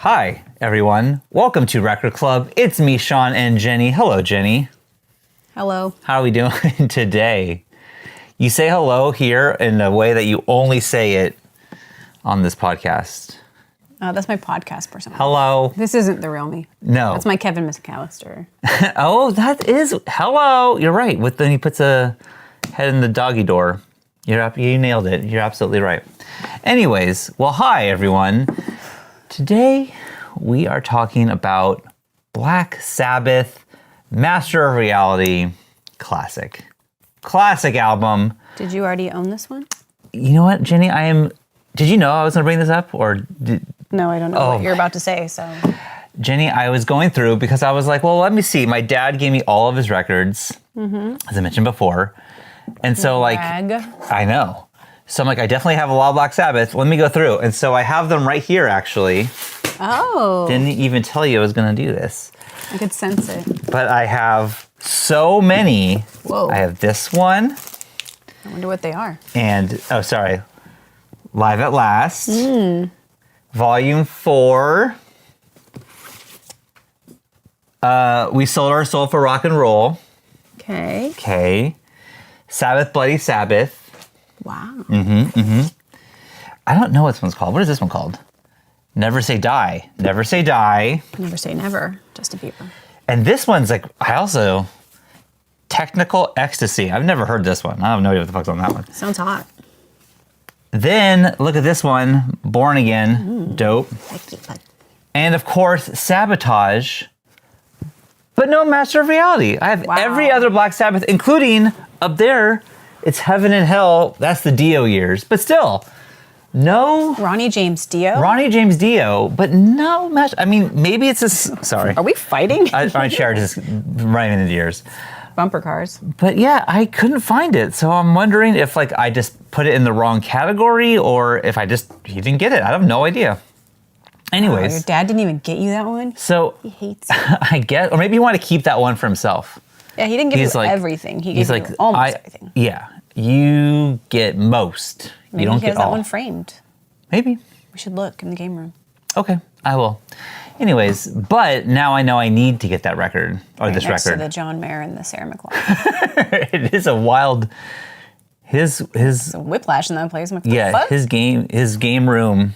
Hi, everyone. Welcome to Record Club. It's me, Shawn, and Jennie. Hello, Jennie. Hello. How are we doing today? You say hello here in a way that you only say it on this podcast. That's my podcast person. Hello. This isn't the real me. No. That's my Kevin McAllister. Oh, that is hello. You're right. Then he puts a head in the doggy door. You nailed it. You're absolutely right. Anyways, well, hi, everyone. Today, we are talking about Black Sabbath, Master of Reality, classic. Classic album. Did you already own this one? You know what, Jennie? Did you know I was going to bring this up? No, I don't know what you're about to say, so. Jennie, I was going through because I was like, well, let me see. My dad gave me all of his records, as I mentioned before. And so, Brag. I know. So I'm like, I definitely have a lot of Black Sabbath. Let me go through. And so I have them right here, actually. Oh. Didn't even tell you I was going to do this. I could sense it. But I have so many. Whoa. I have this one. I wonder what they are. And, Live at Last. Volume 4. We Sold Our Soul for Rock and Roll. Okay. Sabbath, Bloody Sabbath. Wow. I don't know what this one's called. What is this one called? Never Say Die. Never Say Die. Never say never. Justin Bieber. And this one's Technical Ecstasy. I've never heard this one. I have no idea what the fuck's on that one. Sounds hot. Then, look at this one. Born Again. Dope. And of course, Sabotage. But no Master of Reality. I have every other Black Sabbath, including up there, it's Heaven and Hell. That's the Dio years. But still, no. Ronnie James Dio? Ronnie James Dio, but no Master. I mean, maybe it's a. Sorry. Are we fighting? My chair just running into ears. Bumper cars. But yeah, I couldn't find it. So I'm wondering if I just put it in the wrong category or if he didn't get it. I have no idea. Anyways. Your dad didn't even get you that one? So He hates you. I guess, or maybe he wanted to keep that one for himself. Yeah, he didn't give you everything. He gave you almost everything. Yeah, you get most. Maybe you don't he get has all. that one framed. Maybe. We should look in the game room. Okay, I will. Anyways, but now I know I need to get that record, or this next record. To the John Mayer and the Sarah McLachlan. It is a wild. His a whiplash in that place. I'm like, what the fuck? his game room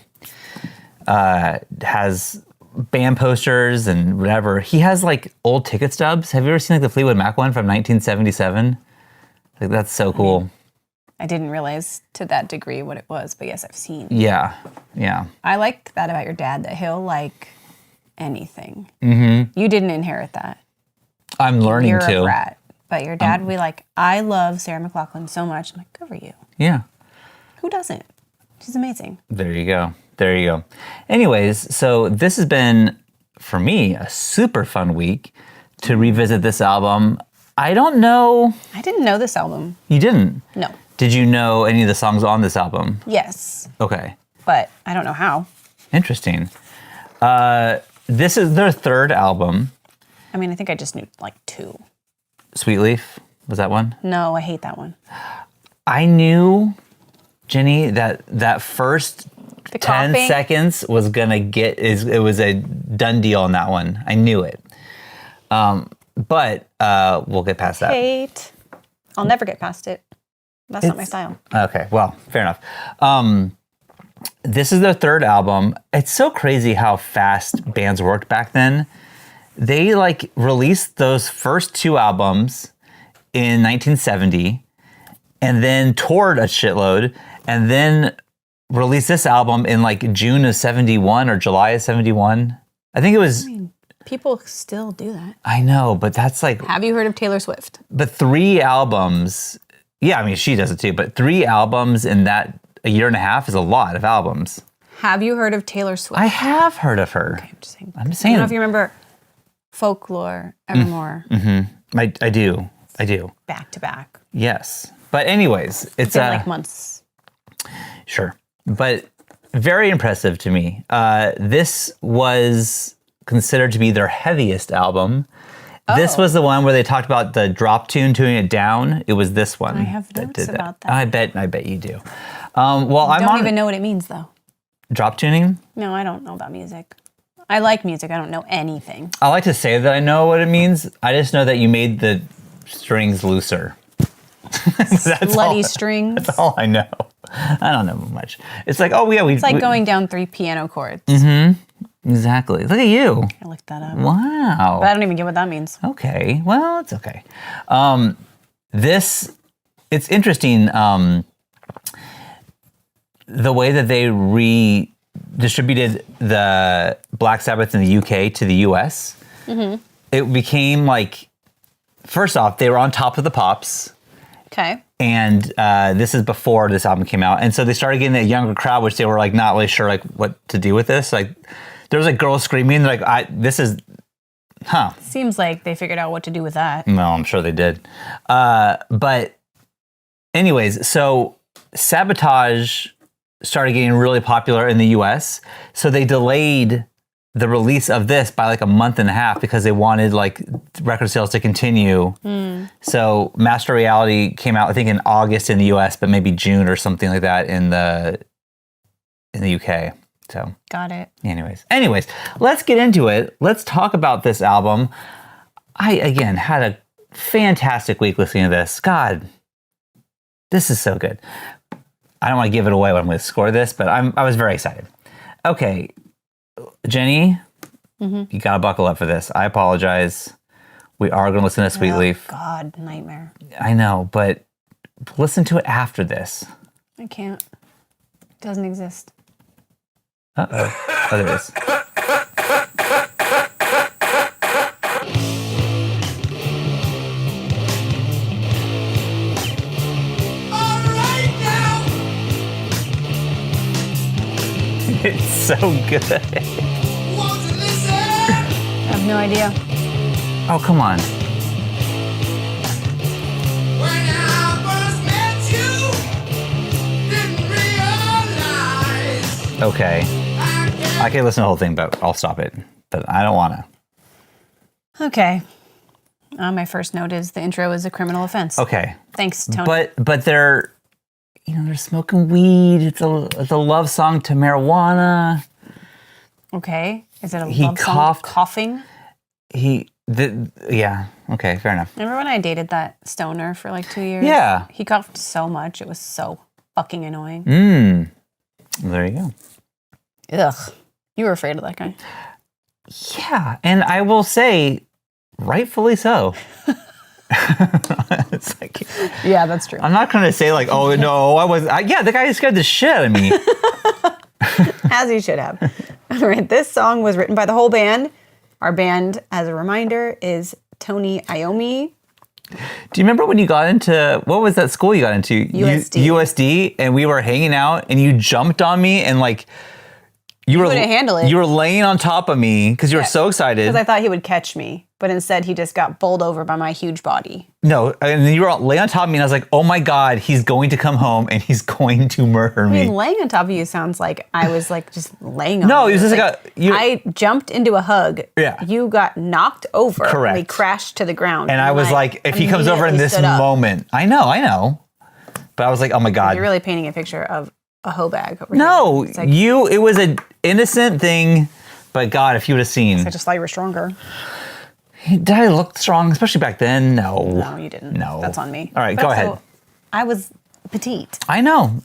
has band posters and whatever. He has old ticket stubs. Have you ever seen the Fleetwood Mac one from 1977? That's so cool. I didn't realize to that degree what it was, but yes, I've seen. Yeah. I like that about your dad, that he'll like anything. You didn't inherit that. I'm learning to. You're a brat. But your dad will be like, I love Sarah McLachlan so much. I'm like, good for you. Yeah. Who doesn't? She's amazing. There you go. Anyways, so this has been, for me, a super fun week to revisit this album. I don't know. I didn't know this album. You didn't? No. Did you know any of the songs on this album? Yes. Okay. But I don't know how. Interesting. This is their third album. I mean, I think I just knew 2. Sweet Leaf, was that one? No, I hate that one. I knew, Jennie, that first 10 seconds was gonna it was a done deal on that one. I knew it. But we'll get past that. Hate. I'll never get past it. That's not my style. Okay, well, fair enough. This is their third album. It's so crazy how fast bands worked back then. They released those first 2 albums in 1970 and then toured a shitload and then released this album in June of 71 or July of 71. I think it was. I mean, people still do that. I know, but that's Have you heard of Taylor Swift? But 3 albums. Yeah, I mean, she does it too, but 3 albums in that a year and a half is a lot of albums. Have you heard of Taylor Swift? I have heard of her. Okay, I'm just saying. I'm just saying. I don't know if you remember Folklore, Evermore. I do. Back to back. Yes. But anyways, it's months. Sure. But very impressive to me. This was considered to be their heaviest album. This was the one where they talked about the drop tune, tuning it down. It was this one. I have notes about that. I bet you do. I don't even know what it means, though. Drop tuning? No, I don't know about music. I like music. I don't know anything. I like to say that I know what it means. I just know that you made the strings looser. Bloody strings. That's all I know. I don't know much. It's like, oh yeah, It's like going down 3 piano chords. Exactly. Look at you. I looked that up. Wow. But I don't even get what that means. Okay. Well, it's okay. It's interesting, the way that they redistributed the Black Sabbath in the UK to the US. It became like, first off, they were on top of the pops. Okay. And this is before this album came out. And so they started getting a younger crowd, which they were like not really sure like what to do with this. Like there was like girls screaming like, Seems like they figured out what to do with that. No, I'm sure they did. But anyways, so Sabotage started getting really popular in the US. So they delayed the release of this by like a month and a half because they wanted like record sales to continue. So Master Reality came out, I think in August in the US, but maybe June or something like that in the UK. So got it. Anyways, let's get into it. Let's talk about this album. I again had a fantastic week listening to this. God, this is so good. I don't want to give it away when I'm going to score this, but I was very excited. Okay, Jennie, you got to buckle up for this. I apologize. We are going to listen to Sweet Leaf. God, nightmare. I know, but listen to it after this. I can't. It doesn't exist. Uh-oh. Oh, there it is. It's so good. I have no idea. Oh, come on. Okay. I can listen to the whole thing, but I'll stop it. But I don't want to. Okay. My first note is the intro is a criminal offense. Okay. Thanks, Tony. But they're smoking weed. It's a love song to marijuana. Okay. Is it a love song to coughing? Yeah. Okay, fair enough. Remember when I dated that stoner for like 2 years? Yeah. He coughed so much. It was so fucking annoying. There you go. Ugh. You were afraid of that guy. Yeah. And I will say, rightfully so. It's like, yeah, that's true. I'm not going to say like, oh no, the guy scared the shit out of me. As he should have. All right, this song was written by the whole band. Our band, as a reminder, is Tony Iommi. Do you remember when you got into, what was that school you got into? USD, and we were hanging out and you jumped on me and like, you couldn't handle it. You were laying on top of me because you were so excited. Because I thought he would catch me, but instead he just got bowled over by my huge body. No, and then you were laying on top of me and I was like, oh my God, he's going to come home and he's going to murder me. I mean, laying on top of you sounds like I was like just laying on No, you. it was just I jumped into a hug. Yeah. You got knocked over. Correct. We crashed to the ground. And I was like, if he comes over in this moment, I know. But I was like, oh my God. You're really painting a picture of a hoe bag over No, here. Like, it was an innocent thing, but God, if you would have seen. I just thought you were stronger. Did I look strong, especially back then? No. No, you didn't. No. That's on me. All right, go ahead. I was petite. I know.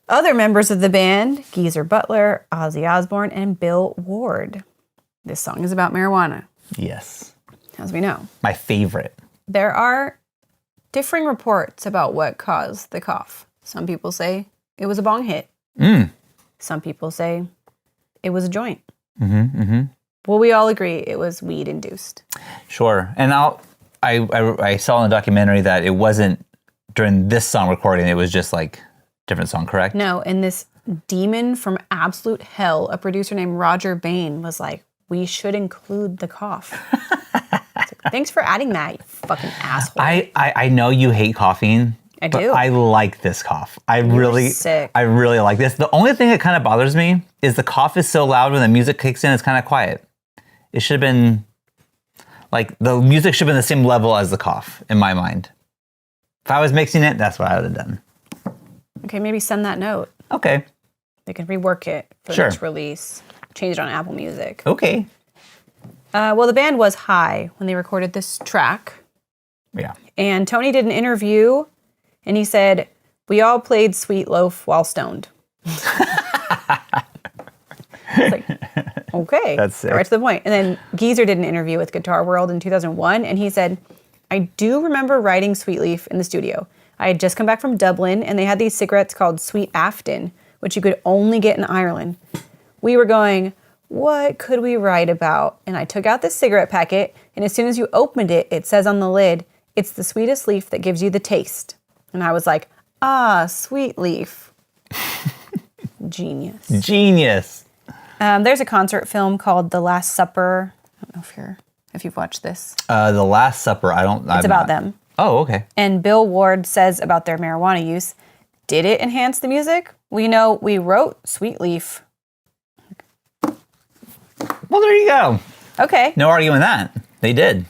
Other members of the band, Geezer Butler, Ozzy Osbourne, and Bill Ward. This song is about marijuana. Yes. As we know. My favorite. There are differing reports about what caused the cough. Some people say it was a bong hit. Some people say it was a joint. Well, we all agree it was weed induced. Sure. And I saw in the documentary that it wasn't during this song recording, it was just like different song, correct? No, and this demon from absolute hell, a producer named Roger Bain, was like, we should include the cough. Thanks for adding that, you fucking asshole. I know you hate coughing. I do. I like this cough. I You're really sick. I really like this. The only thing that kind of bothers me is the cough is so loud when the music kicks in, it's kind of quiet. It should have been, like, the music should have been the same level as the cough, in my mind. If I was mixing it, that's what I would have done. Okay, maybe send that note. Okay. They can rework it for the Sure. next release. changed it on Apple Music. Okay. Well, the band was high when they recorded this track. Yeah. And Tony did an interview, and he said, "We all played Sweet Loaf while stoned." It's like, okay. That's sick. Right to the point. And then Geezer did an interview with Guitar World in 2001, and he said, "I do remember writing Sweet Leaf in the studio. I had just come back from Dublin, and they had these cigarettes called Sweet Afton, which you could only get in Ireland. We were going, what could we write about? And I took out this cigarette packet, and as soon as you opened it, it says on the lid, it's the sweetest leaf that gives you the taste." And I was like, Sweet Leaf. Genius. Genius. There's a concert film called The Last Supper. I don't know if you've watched this. The Last Supper. It's about them. Oh, okay. And Bill Ward says about their marijuana use, "Did it enhance the music? We know we wrote Sweet Leaf." Well, there you go. Okay. No arguing that. They did.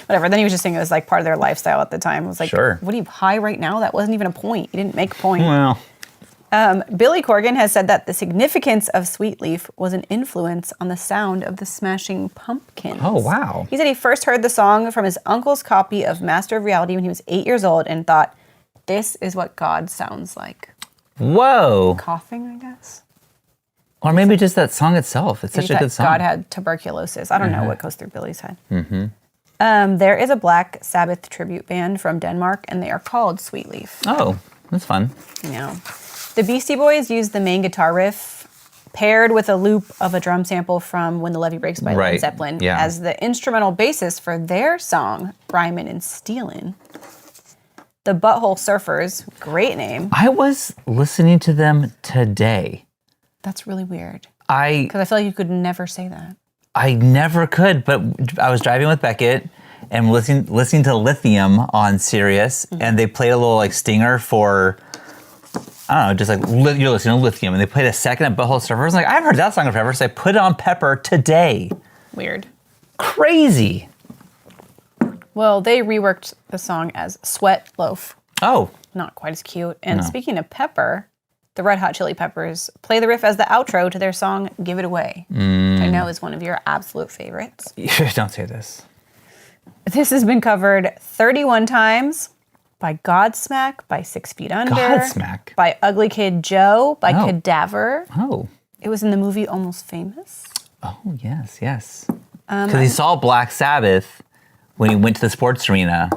Whatever. Then he was just saying it was like part of their lifestyle at the time. It was like, Sure. What are you high right now? That wasn't even a point. You didn't make a point. Well, Billy Corgan has said that the significance of Sweet Leaf was an influence on the sound of the Smashing Pumpkins. oh, wow. He said he first heard the song from his uncle's copy of Master of Reality when he was 8 years old and thought, this is what God sounds like. Whoa. Coughing, I guess. Or maybe just that song itself. It's such a good song. God had tuberculosis. I don't know what goes through Billy's head. There is a Black Sabbath tribute band from Denmark, and they are called Sweet Leaf. Oh, that's fun. You know, the Beastie Boys used the main guitar riff paired with a loop of a drum sample from When the Levee Breaks by Led Zeppelin as the instrumental basis for their song, Rhymin' and Stealin'. The Butthole Surfers, great name. I was listening to them today. That's really weird. I Because I feel like you could never say that. I never could, but I was driving with Beckett and listening to Lithium on Sirius, and they played a little like stinger for, I don't know, just like you're listening to Lithium, and they played a second at Butthole Surfers. I was like, I've heard that song forever, so I put it on Pepper today. Weird. Crazy. Well, they reworked the song as Sweat Loaf. Oh. Not quite as cute. And speaking of Pepper, the Red Hot Chili Peppers play the riff as the outro to their song Give It Away, which I know is one of your absolute favorites. Don't say this. This has been covered 31 times by Godsmack, by 6 Feet Under, Godsmack? by Ugly Kid Joe, by Cadaver. Oh. It was in the movie Almost Famous. Oh, yes. Because he saw Black Sabbath when he went to the sports arena.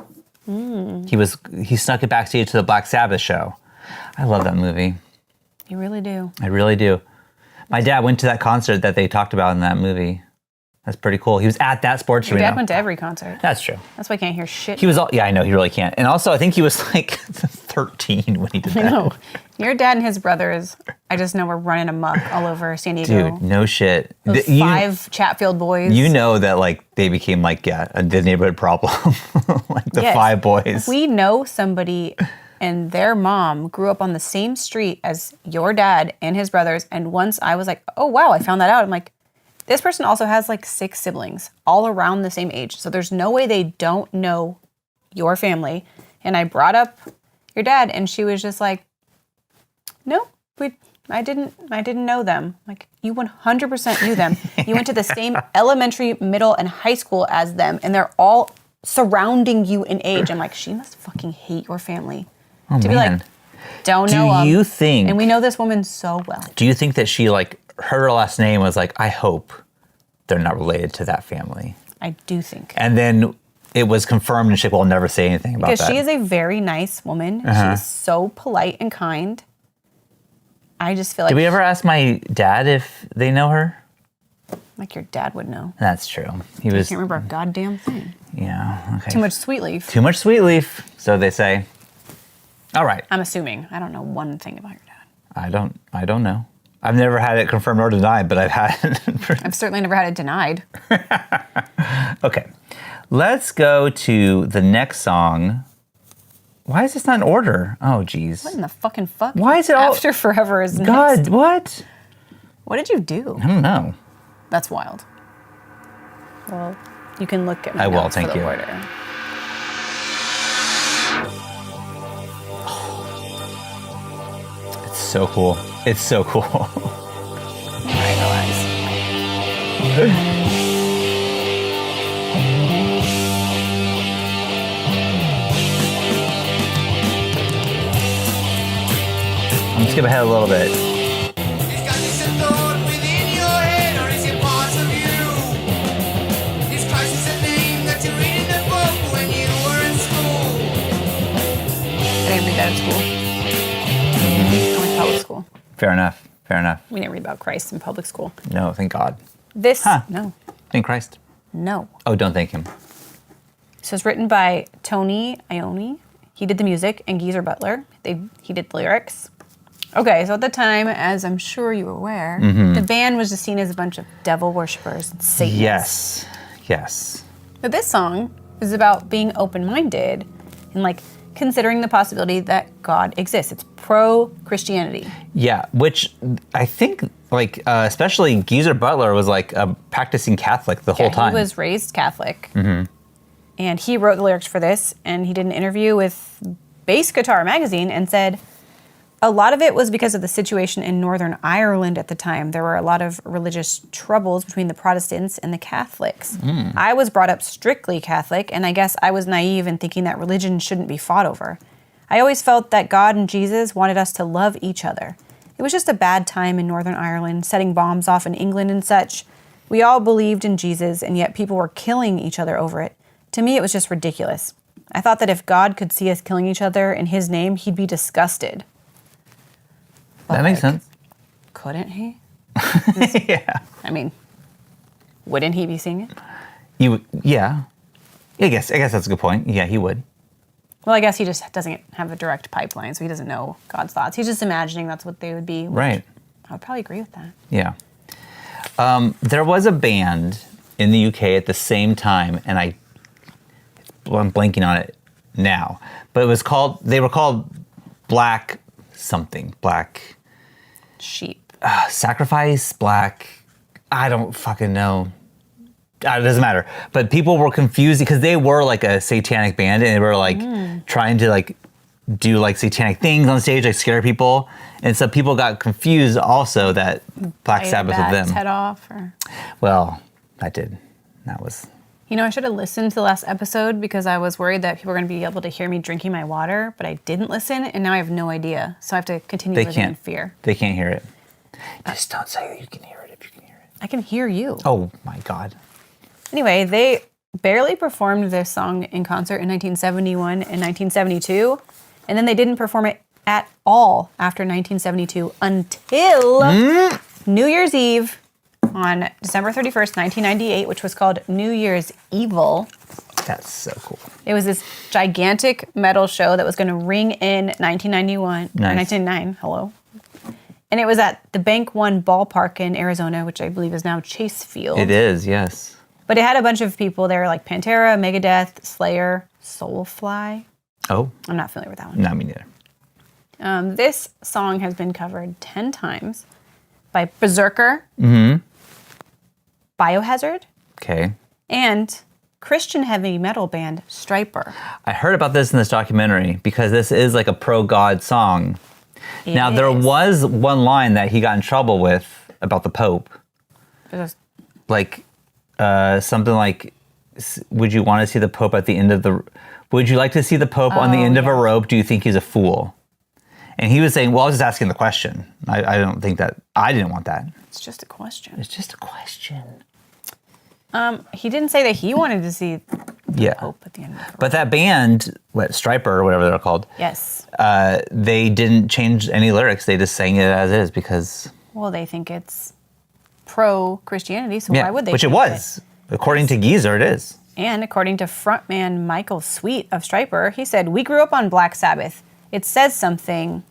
He snuck it backstage to the Black Sabbath show. I love that movie. You really do. I really do. My dad went to that concert that they talked about in that movie. That's pretty cool. He was at that sports arena. Your dad went to every concert. That's true. That's why I can't hear shit. He was I know, he really can't. And also, I think he was like 13 when he did that. No. Your dad and his brothers, I just know, were running amok all over San Diego. Dude, no shit. Those 5 Chatfield boys. You know that like they became like, the neighborhood problem. Like the 5 boys. We know somebody and their mom grew up on the same street as your dad and his brothers. And once I was like, oh, wow, I found that out. I'm like, this person also has like 6 siblings all around the same age. So there's no way they don't know your family. And I brought up your dad and she was just like, no, I didn't know them. Like, you 100% knew them. You went to the same elementary, middle, and high school as them. And they're all surrounding you in age. I'm like, she must fucking hate your family. Oh, to man. be like, don't know them. Do you think... And we know this woman so well. Do you think that she like... her last name was like, I hope they're not related to that family. I do think. And then it was confirmed and she will never say anything about that. Because she is a very nice woman. She's so polite and kind. I just feel like... Did we ever ask my dad if they know her? Like your dad would know. That's true. He I was... can't remember a goddamn thing. Yeah, okay. Too much Sweet Leaf. Too much Sweet Leaf, so they say. All right. I'm assuming. I don't know one thing about your dad. I don't know. I've never had it confirmed or denied, but I've had it. I've certainly never had it denied. Okay. Let's go to the next song. Why is this not in order? Oh, geez. What in the fucking fuck? Why is it all... After Forever is next. God, what? What did you do? I don't know. That's wild. Well, you can look at my I will, notes thank for the you. order. It's so cool. It's so cool. I'm gonna skip ahead a little bit. Is God just a thought within your head, or is it part of you? Is Christ just a name that you read in the book when you were in school? I didn't read that at school. I went to public school. Fair enough. Fair enough. We didn't read about Christ in public school. No, thank God. No. Thank Christ. No. Oh, don't thank him. So it's written by Tony Iommi. He did the music, and Geezer Butler. He did the lyrics. Okay, so at the time, as I'm sure you were aware, the band was just seen as a bunch of devil worshippers and Satanists. Yes. Yes. But this song is about being open-minded and like considering the possibility that God exists. It's pro-Christianity. Yeah, which I think, like, especially Geezer Butler was like a practicing Catholic the whole time. He was raised Catholic. And he wrote the lyrics for this, and he did an interview with Bass Guitar magazine and said, a lot of it was because of the situation in Northern Ireland at the time. There were a lot of religious troubles between the Protestants and the Catholics. I was brought up strictly Catholic, and I guess I was naive in thinking that religion shouldn't be fought over. I always felt that God and Jesus wanted us to love each other. It was just a bad time in Northern Ireland, setting bombs off in England and such. We all believed in Jesus, and yet people were killing each other over it. To me, it was just ridiculous. I thought that if God could see us killing each other in his name, he'd be disgusted. But that makes sense. Couldn't he? Yeah. I mean, wouldn't he be seeing it? Yeah. I guess that's a good point. Yeah, he would. Well, I guess he just doesn't have a direct pipeline, so he doesn't know God's thoughts. He's just imagining that's what they would be. Right. I would probably agree with that. Yeah. There was a band in the UK at the same time, and I'm blanking on it now, but they were called Black Sheep. Sacrifice, Black, I don't fucking know. It doesn't matter. But people were confused because they were like a satanic band, and they were like trying to like do like satanic things on stage, like scare people. And so people got confused also that Black Sabbath with them. Head off, or... Well, that was. You know, I should have listened to the last episode because I was worried that people were going to be able to hear me drinking my water, but I didn't listen, and now I have no idea. So I have to continue living in fear. They can't hear it. Just don't say that you can hear it if you can hear it. I can hear you. Oh my God. Anyway, they barely performed this song in concert in 1971 and 1972, and then they didn't perform it at all after 1972 until New Year's Eve on December 31st, 1998, which was called New Year's Evil. That's so cool. It was this gigantic metal show that was going to ring in 1991, Nice. 1999, hello. And it was at the Bank One ballpark in Arizona, which I believe is now Chase Field. It is, yes. But it had a bunch of people there like Pantera, Megadeth, Slayer, Soulfly. Oh, I'm not familiar with that one. no, me neither. This song has been covered 10 times by Berserker, Biohazard, Okay. and Christian heavy metal band Stryper. I heard about this in this documentary because this is like a pro-God song. Now, there was one line that he got in trouble with about the Pope. Like, something like, would you want to see the Pope at the end of the... Would you like to see the Pope on the end of a rope? Do you think he's a fool? And he was saying, well, I was just asking the question. I don't think that... I didn't want that. It's just a question. It's just a question. He didn't say that he wanted to see the Pope at the end of the rope. But that band, Stryper or whatever they're called, Yes. they didn't change any lyrics. They just sang it as is because... Well, they think it's pro-Christianity, so why would they? Which it was. According to Geezer, it is. And according to frontman Michael Sweet of Stryper, he said, "We grew up on Black Sabbath. It says something.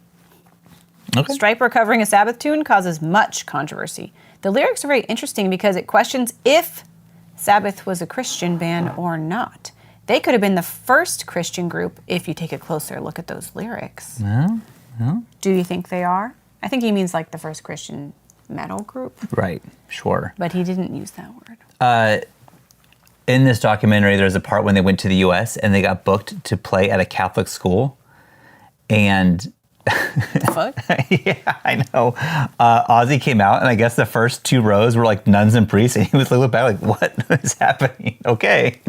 Okay. Stryper covering a Sabbath tune causes much controversy. The lyrics are very interesting because it questions if Sabbath was a Christian band or not. They could have been the first Christian group if you take a closer look at those lyrics." No. Do you think they are? I think he means like the first Christian metal group. Right. Sure. But he didn't use that word. In this documentary, there's a part when they went to the U.S. and they got booked to play at a Catholic school. And Fuck. Yeah, I know. Ozzy came out, and I guess the first 2 rows were like nuns and priests, and he was looking back like, what is happening? Okay.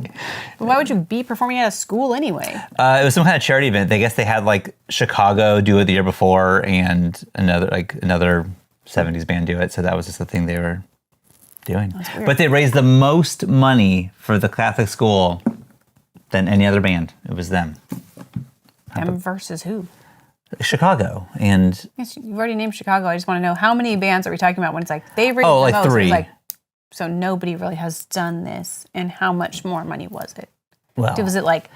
Why would you be performing at a school anyway? It was some kind of charity event. I guess they had like Chicago do it the year before, and another 70s band do it. So that was just the thing they were doing. But they raised the most money for the Catholic school than any other band. It was them. Them versus who? Chicago. And Yes, you've already named Chicago. I just want to know how many bands are we talking about when it's like they raised like the most? 3. It's like, so nobody really has done this. And how much more money was it? well, Was it like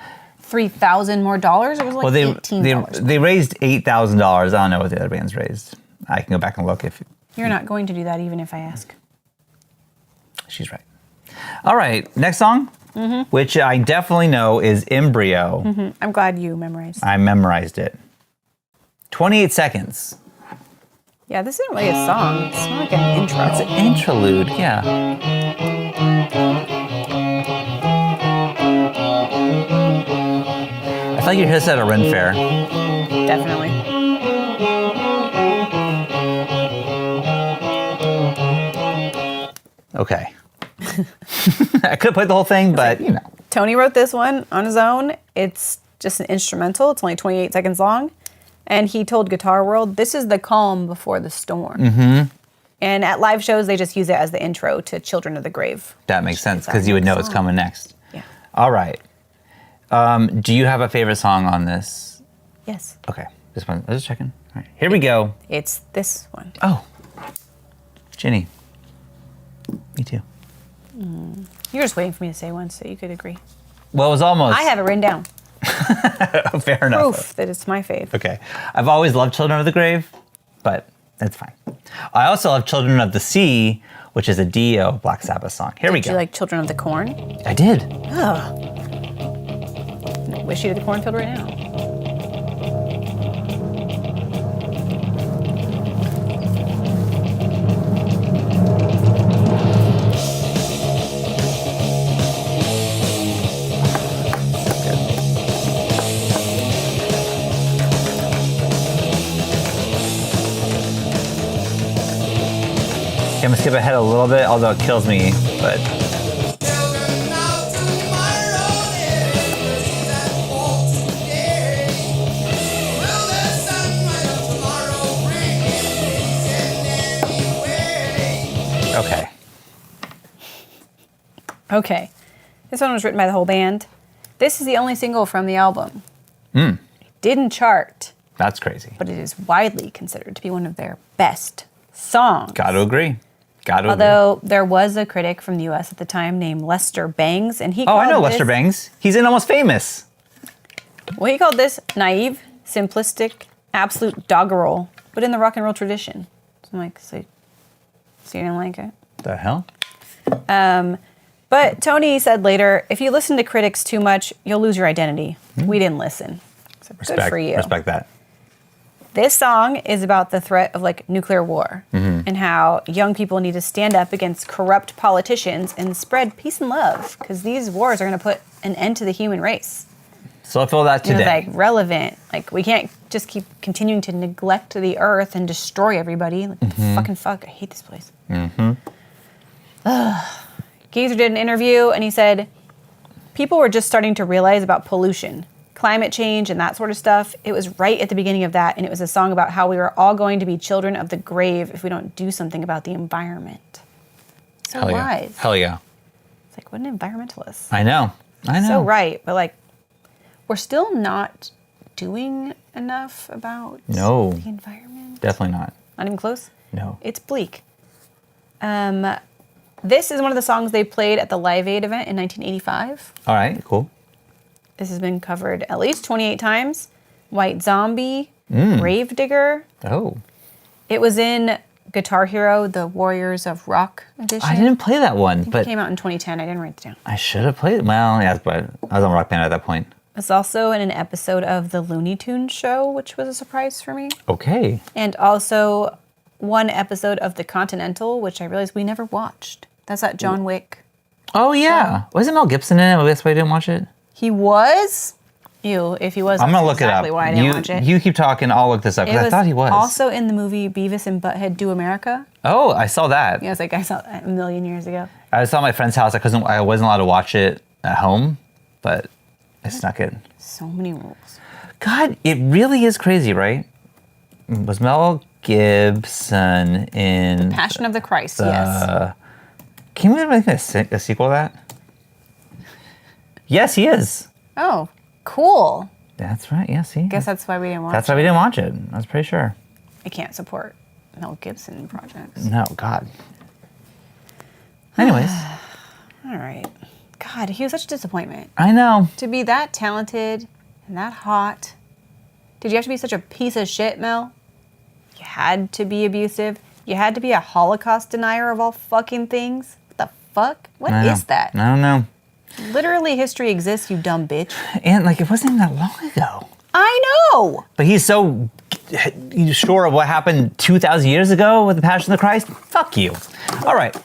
$3,000 more dollars? Or was it like $18? they raised $8,000. I don't know what the other bands raised. I can go back and look if You're not going to do that even if I ask. she's right. All right, next song, which I definitely know is Embryo. I'm glad you memorized. I memorized it. 28 seconds. Yeah, this isn't really a song. It's more like an intro. It's an interlude, yeah. I feel like you hear this at a Ren Fair. Definitely. Okay. I could have played the whole thing, but you know. Tony wrote this one on his own. It's just an instrumental. It's only 28 seconds long. And he told Guitar World, this is the calm before the storm. And at live shows, they just use it as the intro to Children of the Grave. That makes sense, because you would know it's coming next. Yeah. All right. Do you have a favorite song on this? Yes. Okay. This one. I was just checking. All right. Here we go. It's this one. Oh. Jennie. Me too. You're just waiting for me to say one so you could agree. Well, it was almost. I have it written down. Fair enough. Proof that it's my fave. Okay. I've always loved Children of the Grave, but that's fine. I also love Children of the Sea, which is a Dio Black Sabbath song. Here we Did go. you like Children of the Corn? I did. Ugh. Wish you had the cornfield right now. Okay, I'm gonna skip ahead a little bit, although it kills me, but Children of tomorrow, there's that fall today. Will the sunrise of tomorrow bring peace in any way? okay. Okay. This one was written by the whole band. This is the only single from the album. It didn't chart, That's crazy. but it is widely considered to be one of their best songs. Gotta agree. Gotta agree. Although there was a critic from the U.S. at the time named Lester Bangs, and he Oh, called I know this, Lester Bangs. He's in Almost Famous. Well, he called this naive, simplistic, absolute doggerel, but in the rock and roll tradition. So I'm like, so you didn't like it? The hell? But Tony said later, if you listen to critics too much, you'll lose your identity. We didn't listen. So good for you. Respect that. This song is about the threat of like nuclear war and how young people need to stand up against corrupt politicians and spread peace and love because these wars are going to put an end to the human race. So I feel that It was today. like relevant. Like we can't just keep continuing to neglect the earth and destroy everybody. Like fucking fuck, I hate this place. Geezer did an interview and he said, people were just starting to realize about pollution, climate change and that sort of stuff. It was right at the beginning of that, and it was a song about how we were all going to be children of the grave if we don't do something about the environment. So Hell yeah. wise. Hell yeah. It's like, what an environmentalist. I know. So right, but like, we're still not doing enough about No. the environment. Definitely not. Not even close. No. It's bleak. This is one of the songs they played at the Live Aid event in 1985. All right, cool. This has been covered at least 28 times. White Zombie, Grave Digger. Oh. It was in Guitar Hero, the Warriors of Rock edition. I didn't play that one, It but came out in 2010. I didn't write it down. I should have played it. Well, yeah, but I was on Rock Band at that point. It's also in an episode of the Looney Tunes show, which was a surprise for me. Okay. And also one episode of The Continental, which I realized we never watched. That's that John Wick. Oh, yeah. Wasn't Mel Gibson in it? Maybe that's why I didn't watch it. He was? Ew, if he was, I'm gonna that's look exactly it up. why I didn't watch it. You keep talking. I'll look this up because I thought he was. Also in the movie Beavis and Butthead Do America. Oh, I saw that. Yeah, it's like I saw that a million years ago. I was at my friend's house. I wasn't allowed to watch it at home, but I snuck it. So many rules. God, it really is crazy, right? Was Mel Gibson in Passion of the Christ, yes. Can we make a sequel to that? Yes, he is. Oh, cool. That's right. Yes, he. Guess that's why we didn't watch That's why we didn't watch it. I was pretty sure. I can't support Mel Gibson projects. No, God. Anyways, All right. God, he was such a disappointment. I know. To be that talented and that hot. Did you have to be such a piece of shit, Mel? You had to be abusive. You had to be a Holocaust denier of all fucking things. What the fuck? What is that? I don't know. Literally, history exists, you dumb bitch. And like, it wasn't even that long ago. I know. But he's so sure of what happened 2,000 years ago with the Passion of the Christ. Fuck you. All right.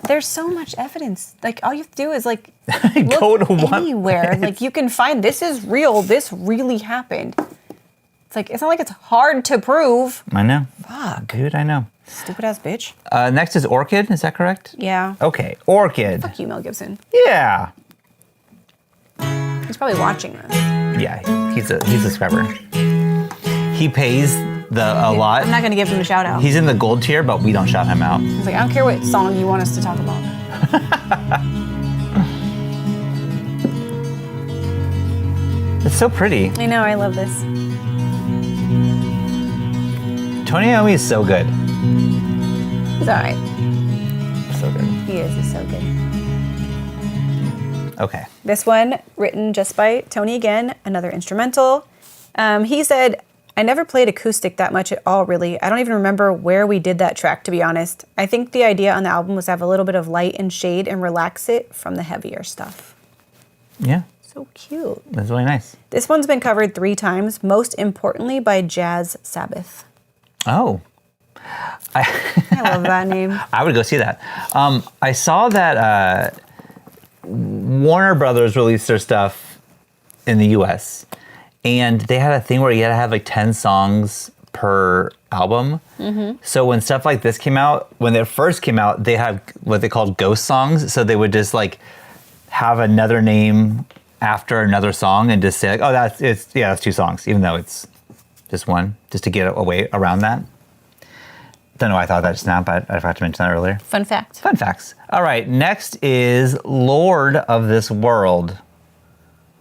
There's so much evidence. Like, all you have to do is like Go look to one anywhere. place. Like, you can find this is real. This really happened. It's like, it's not like it's hard to prove. I know. Fuck. Dude, I know. Stupid ass bitch. Next is Orchid. Is that correct? Yeah. Okay. Orchid. Fuck you, Mel Gibson. Yeah. He's probably watching this. Yeah. He's a subscriber. He pays a lot. I'm not gonna give him a shout out. He's in the gold tier, but we don't shout him out. He's like, I don't care what song you want us to talk about. It's so pretty. I know, I love this. Tony Iommi is so good. He's alright. So good. He is, he's so good. Okay. This one, written just by Tony again, another instrumental. He said, I never played acoustic that much at all, really. I don't even remember where we did that track, to be honest. I think the idea on the album was to have a little bit of light and shade and relax it from the heavier stuff. Yeah. So cute. That's really nice. This one's been covered 3 times, most importantly by Black Sabbath. Oh. I love that name. I would go see that. I saw that Warner Brothers released their stuff in the US, and they had a thing where you had to have like 10 songs per album. Mm-hmm. So when stuff like this came out, when they first came out, they had what they called ghost songs. So they would just like have another name after another song and just say like, oh, that's 2 songs, even though it's just one, just to get away around that. Don't know why I thought that just now, but I forgot to mention that earlier. Fun fact. Fun facts. All right, next is Lord of this World.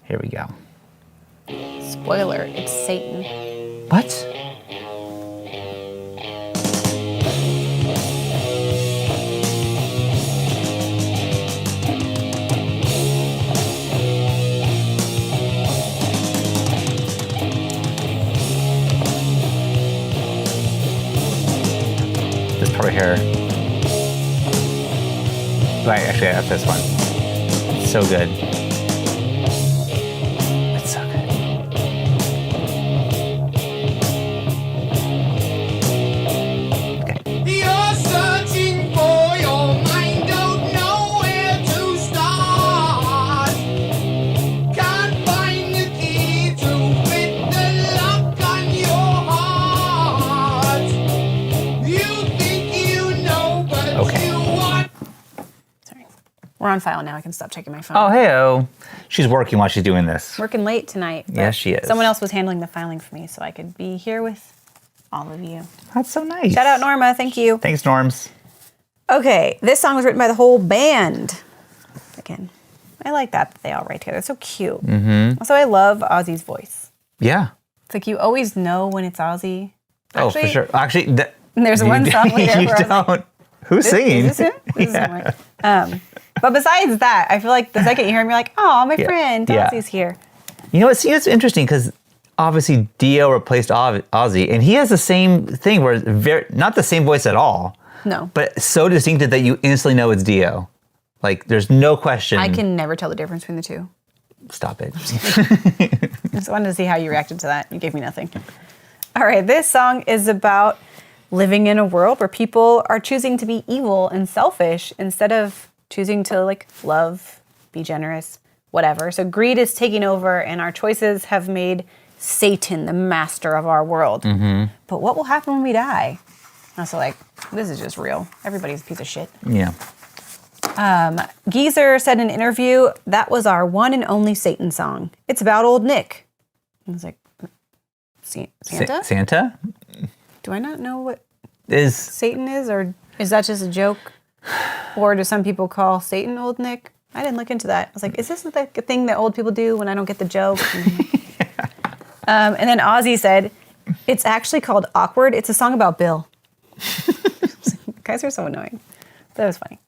Here we go. Spoiler, it's Satan. What? This part right here. Right, actually, I have this one. It's so good. It's so good. You're searching for your mind, don't know where to start. Can't find the key to fit the lock on your heart. You think you know, but Okay. you want. Sorry. We're on file now. I can stop checking my phone. Oh, hey-oh. She's working while she's doing this. Working late tonight. but Yes, she is. Someone else was handling the filing for me, so I could be here with all of you. That's so nice. Shout out Norma. Thank you. Thanks, Norms. Okay, this song was written by the whole band. Again, I like that they all write together. It's so cute. Mm-hmm. Also, I love Ozzy's voice. Yeah. It's like you always know when it's Ozzy. Oh, for sure. Actually, There's one song later you where I was like, don't. Who's singing? Is this him? This is him, right? But besides that, I feel like the second you hear him, you're like, oh, my friend, Yeah. Ozzy's here. You know what? See, it's interesting because obviously Dio replaced Ozzy, and he has the same thing where it's not the same voice at all, No. but so distinctive that you instantly know it's Dio. Like, there's no question. I can never tell the difference between the two. Stop it. I just wanted to see how you reacted to that. You gave me nothing. All right, this song is about living in a world where people are choosing to be evil and selfish instead of choosing to like love, be generous, whatever. So greed is taking over, and our choices have made Satan the master of our world. But what will happen when we die? I was like, this is just real. Everybody's a piece of shit. Yeah. Geezer said in an interview, that was our one and only Satan song. It's about old Nick. I was like, Santa? Santa? Do I not know what Is Satan is? Or is that just a joke? Or do some people call Satan old Nick? I didn't look into that. I was like, is this like a thing that old people do when I don't get the joke? And then Ozzy said, it's actually called Awkward. It's a song about Bill. Guys are so annoying. That was funny.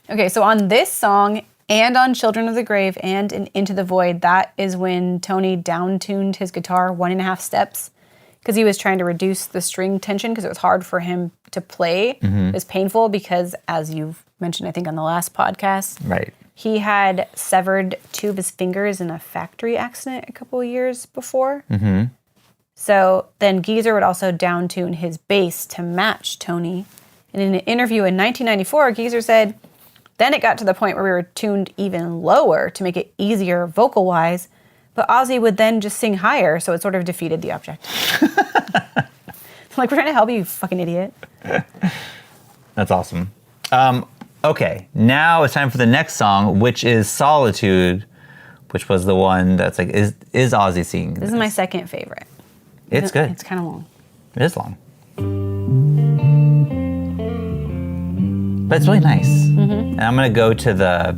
Okay, so on this song and on Children of the Grave and in Into the Void, that is when Tony down-tuned his guitar 1.5 steps because he was trying to reduce the string tension because it was hard for him to play. It was painful because, as you've mentioned, I think on the last podcast, right. he had severed 2 of his fingers in a factory accident a couple of years before. So then Geezer would also down-tune his bass to match Tony. And in an interview in 1994, Geezer said, then it got to the point where we were tuned even lower to make it easier vocal-wise, but Ozzy would then just sing higher, so it sort of defeated the object. I'm like, we're trying to help you, you fucking idiot. That's awesome. Okay, now it's time for the next song, which is Solitude, which was the one that's like, is Ozzy singing This is my second favorite. It's good. It's kind of long. It is long. But it's really nice. And I'm going to go to the...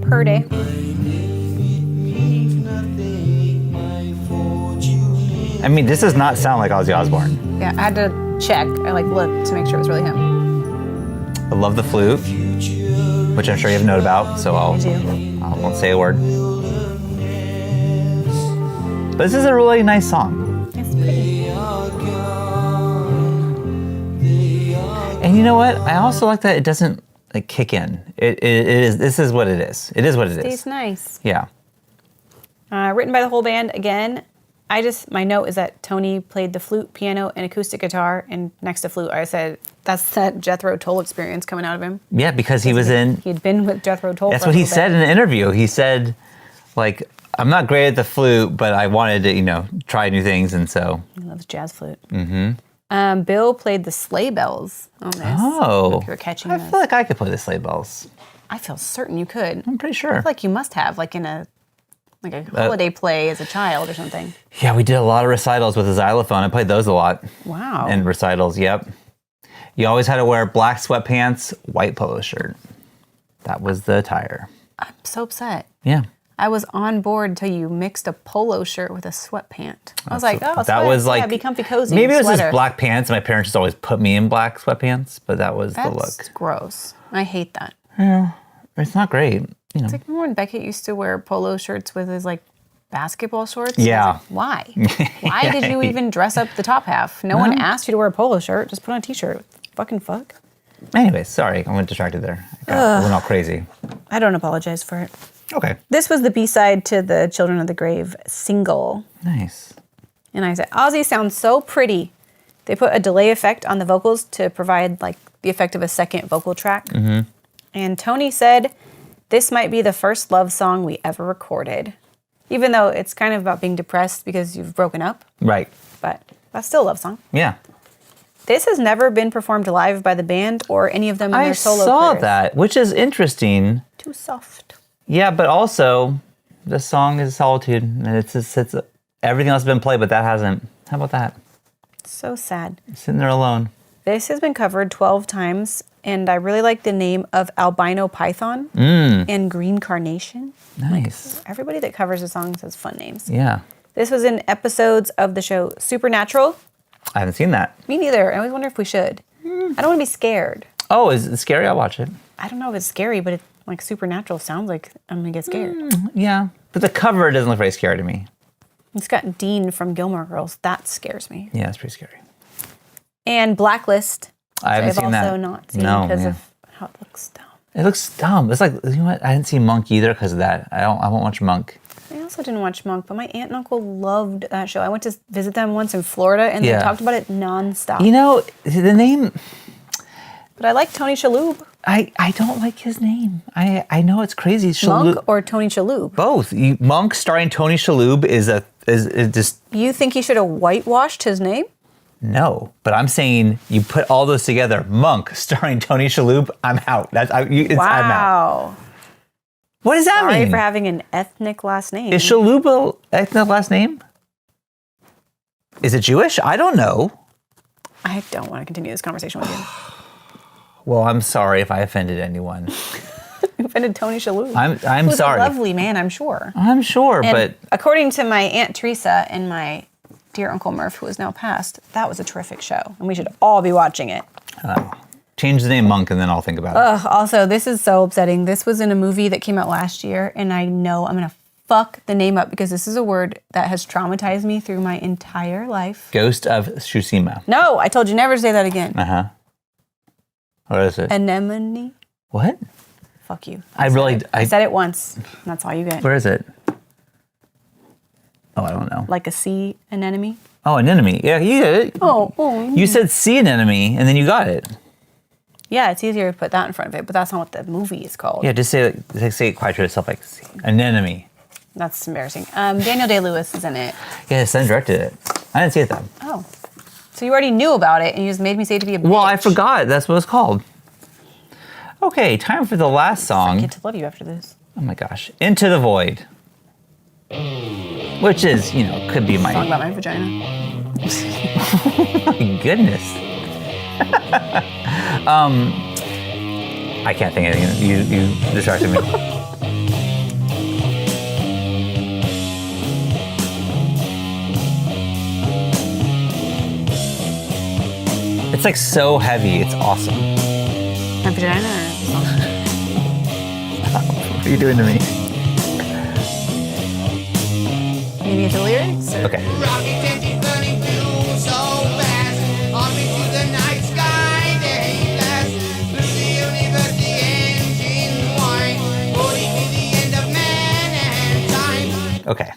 Per day. I mean, this does not sound like Ozzy Osbourne. Yeah, I had to check. I looked to make sure it was really him. I love the flute, which I'm sure you have a note about, so I won't say a word. But this is a really nice song. It's pretty. And you know what? I also like that it doesn't kick in. It is. This is what it is. It is what it is. It's nice. Yeah. Written by the whole band again. My note is that Tony played the flute, piano, and acoustic guitar, and next to flute, I said that's that Jethro Tull experience coming out of him. Yeah, because he'd been with Jethro Tull. That's what he said in an interview. He said, I'm not great at the flute, but I wanted to, try new things, and so. He loves jazz flute. Bill played the sleigh bells on this. Oh. If you're catching I this. feel like I could play the sleigh bells. I feel certain you could. I'm pretty sure. I feel like you must have, in a holiday play as a child or something. Yeah, we did a lot of recitals with the xylophone. I played those a lot. Wow. And recitals, yep. You always had to wear black sweatpants, white polo shirt. That was the attire. I'm so upset. Yeah. I was on board until you mixed a polo shirt with a sweatpant. I was like, oh, that was be comfy cozy. Maybe it was sweater. just black pants. My parents just always put me in black sweatpants, but that was the look. That's gross. I hate that. Yeah, it's not great. It's like remember when Beckett used to wear polo shirts with his basketball shorts? Yeah. Why? Why did you even dress up the top half? No one asked you to wear a polo shirt. Just put on a t-shirt. Fucking fuck. Anyway, sorry, I went distracted there. I went all crazy. I don't apologize for it. Okay. This was the B-side to the Children of the Grave single. Nice. And I said, Ozzy sounds so pretty. They put a delay effect on the vocals to provide the effect of a second vocal track. And Tony said, this might be the first love song we ever recorded. Even though it's kind of about being depressed because you've broken up. Right. But that's still a love song. Yeah. This has never been performed live by the band or any of them in their solo careers. I saw that, which is interesting. Too soft. Yeah, but also, the song is Solitude, and it's everything else has been played, but that hasn't. How about that? So sad. It's sitting there alone. This has been covered 12 times, and I really like the name of Albino Python and Green Carnation. Nice. Everybody that covers the songs has fun names. Yeah. This was in episodes of the show Supernatural. I haven't seen that. Me neither. I always wonder if we should. I don't want to be scared. Oh, is it scary? I'll watch it. I don't know if it's scary, but Supernatural sounds like I'm going to get scared. Yeah. But the cover doesn't look very scary to me. It's got Dean from Gilmore Girls. That scares me. Yeah, it's pretty scary. And Blacklist. I haven't seen that. I've also not seen because of how it looks dumb. It looks dumb. It's you know what? I didn't see Monk either because of that. I won't watch Monk. I also didn't watch Monk, but my aunt and uncle loved that show. I went to visit them once in Florida, and they talked about it nonstop. The name... But I like Tony Shalhoub. I don't like his name. I know it's crazy. Monk or Tony Shalhoub? Both. Monk starring Tony Shalhoub is just You think he should have whitewashed his name? no. But I'm saying you put all those together. Monk starring Tony Shalhoub. I'm out. I'm out. Wow. What does that Sorry mean? for having an ethnic last name. Is Shalhoub an ethnic last name? Is it Jewish? I don't know. I don't want to continue this conversation with you. Well, I'm sorry if I offended anyone. You offended Tony Shalhoub. I'm Who's sorry. a lovely man, I'm sure. I'm sure, And but according to my Aunt Teresa and my dear Uncle Murph, who is now passed, that was a terrific show, and we should all be watching it. change the name Monk and then I'll think about it. Also, this is so upsetting. This was in a movie that came out last year, and I know I'm going to fuck the name up because this is a word that has traumatized me through my entire life. Ghost of Tsushima. No, I told you never to say that again. What is it? Anemone. What? Fuck you. I said it once. And that's all you get. Where is it? Oh, I don't know. Like a sea anemone. Oh, an enemy. Yeah, you did it. Oh. You said sea anemone and then you got it. Yeah, it's easier to put that in front of it, but that's not what the movie is called. Yeah, just say it quite to yourself like an enemy. That's embarrassing. Daniel Day-Lewis is in it. Yeah, his son directed it. I didn't see it though. Oh. So you already knew about it and you just made me say it to be a bitch. Well, I forgot. That's what it's called. Okay, time for the last I song. get to love you after this. Oh my gosh. Into the Void. Which is, could be my... Song about my vagina. My goodness. I can't think of anything. You distracted me. It's like so heavy. It's awesome. My vagina or the song? What are you doing to me? Maybe it's the lyrics? Or? Okay. Rocket engine burning fuel so fast. On me to the night sky, they last. Through the universe, the engine whine. Holding to the end of man and time. Okay.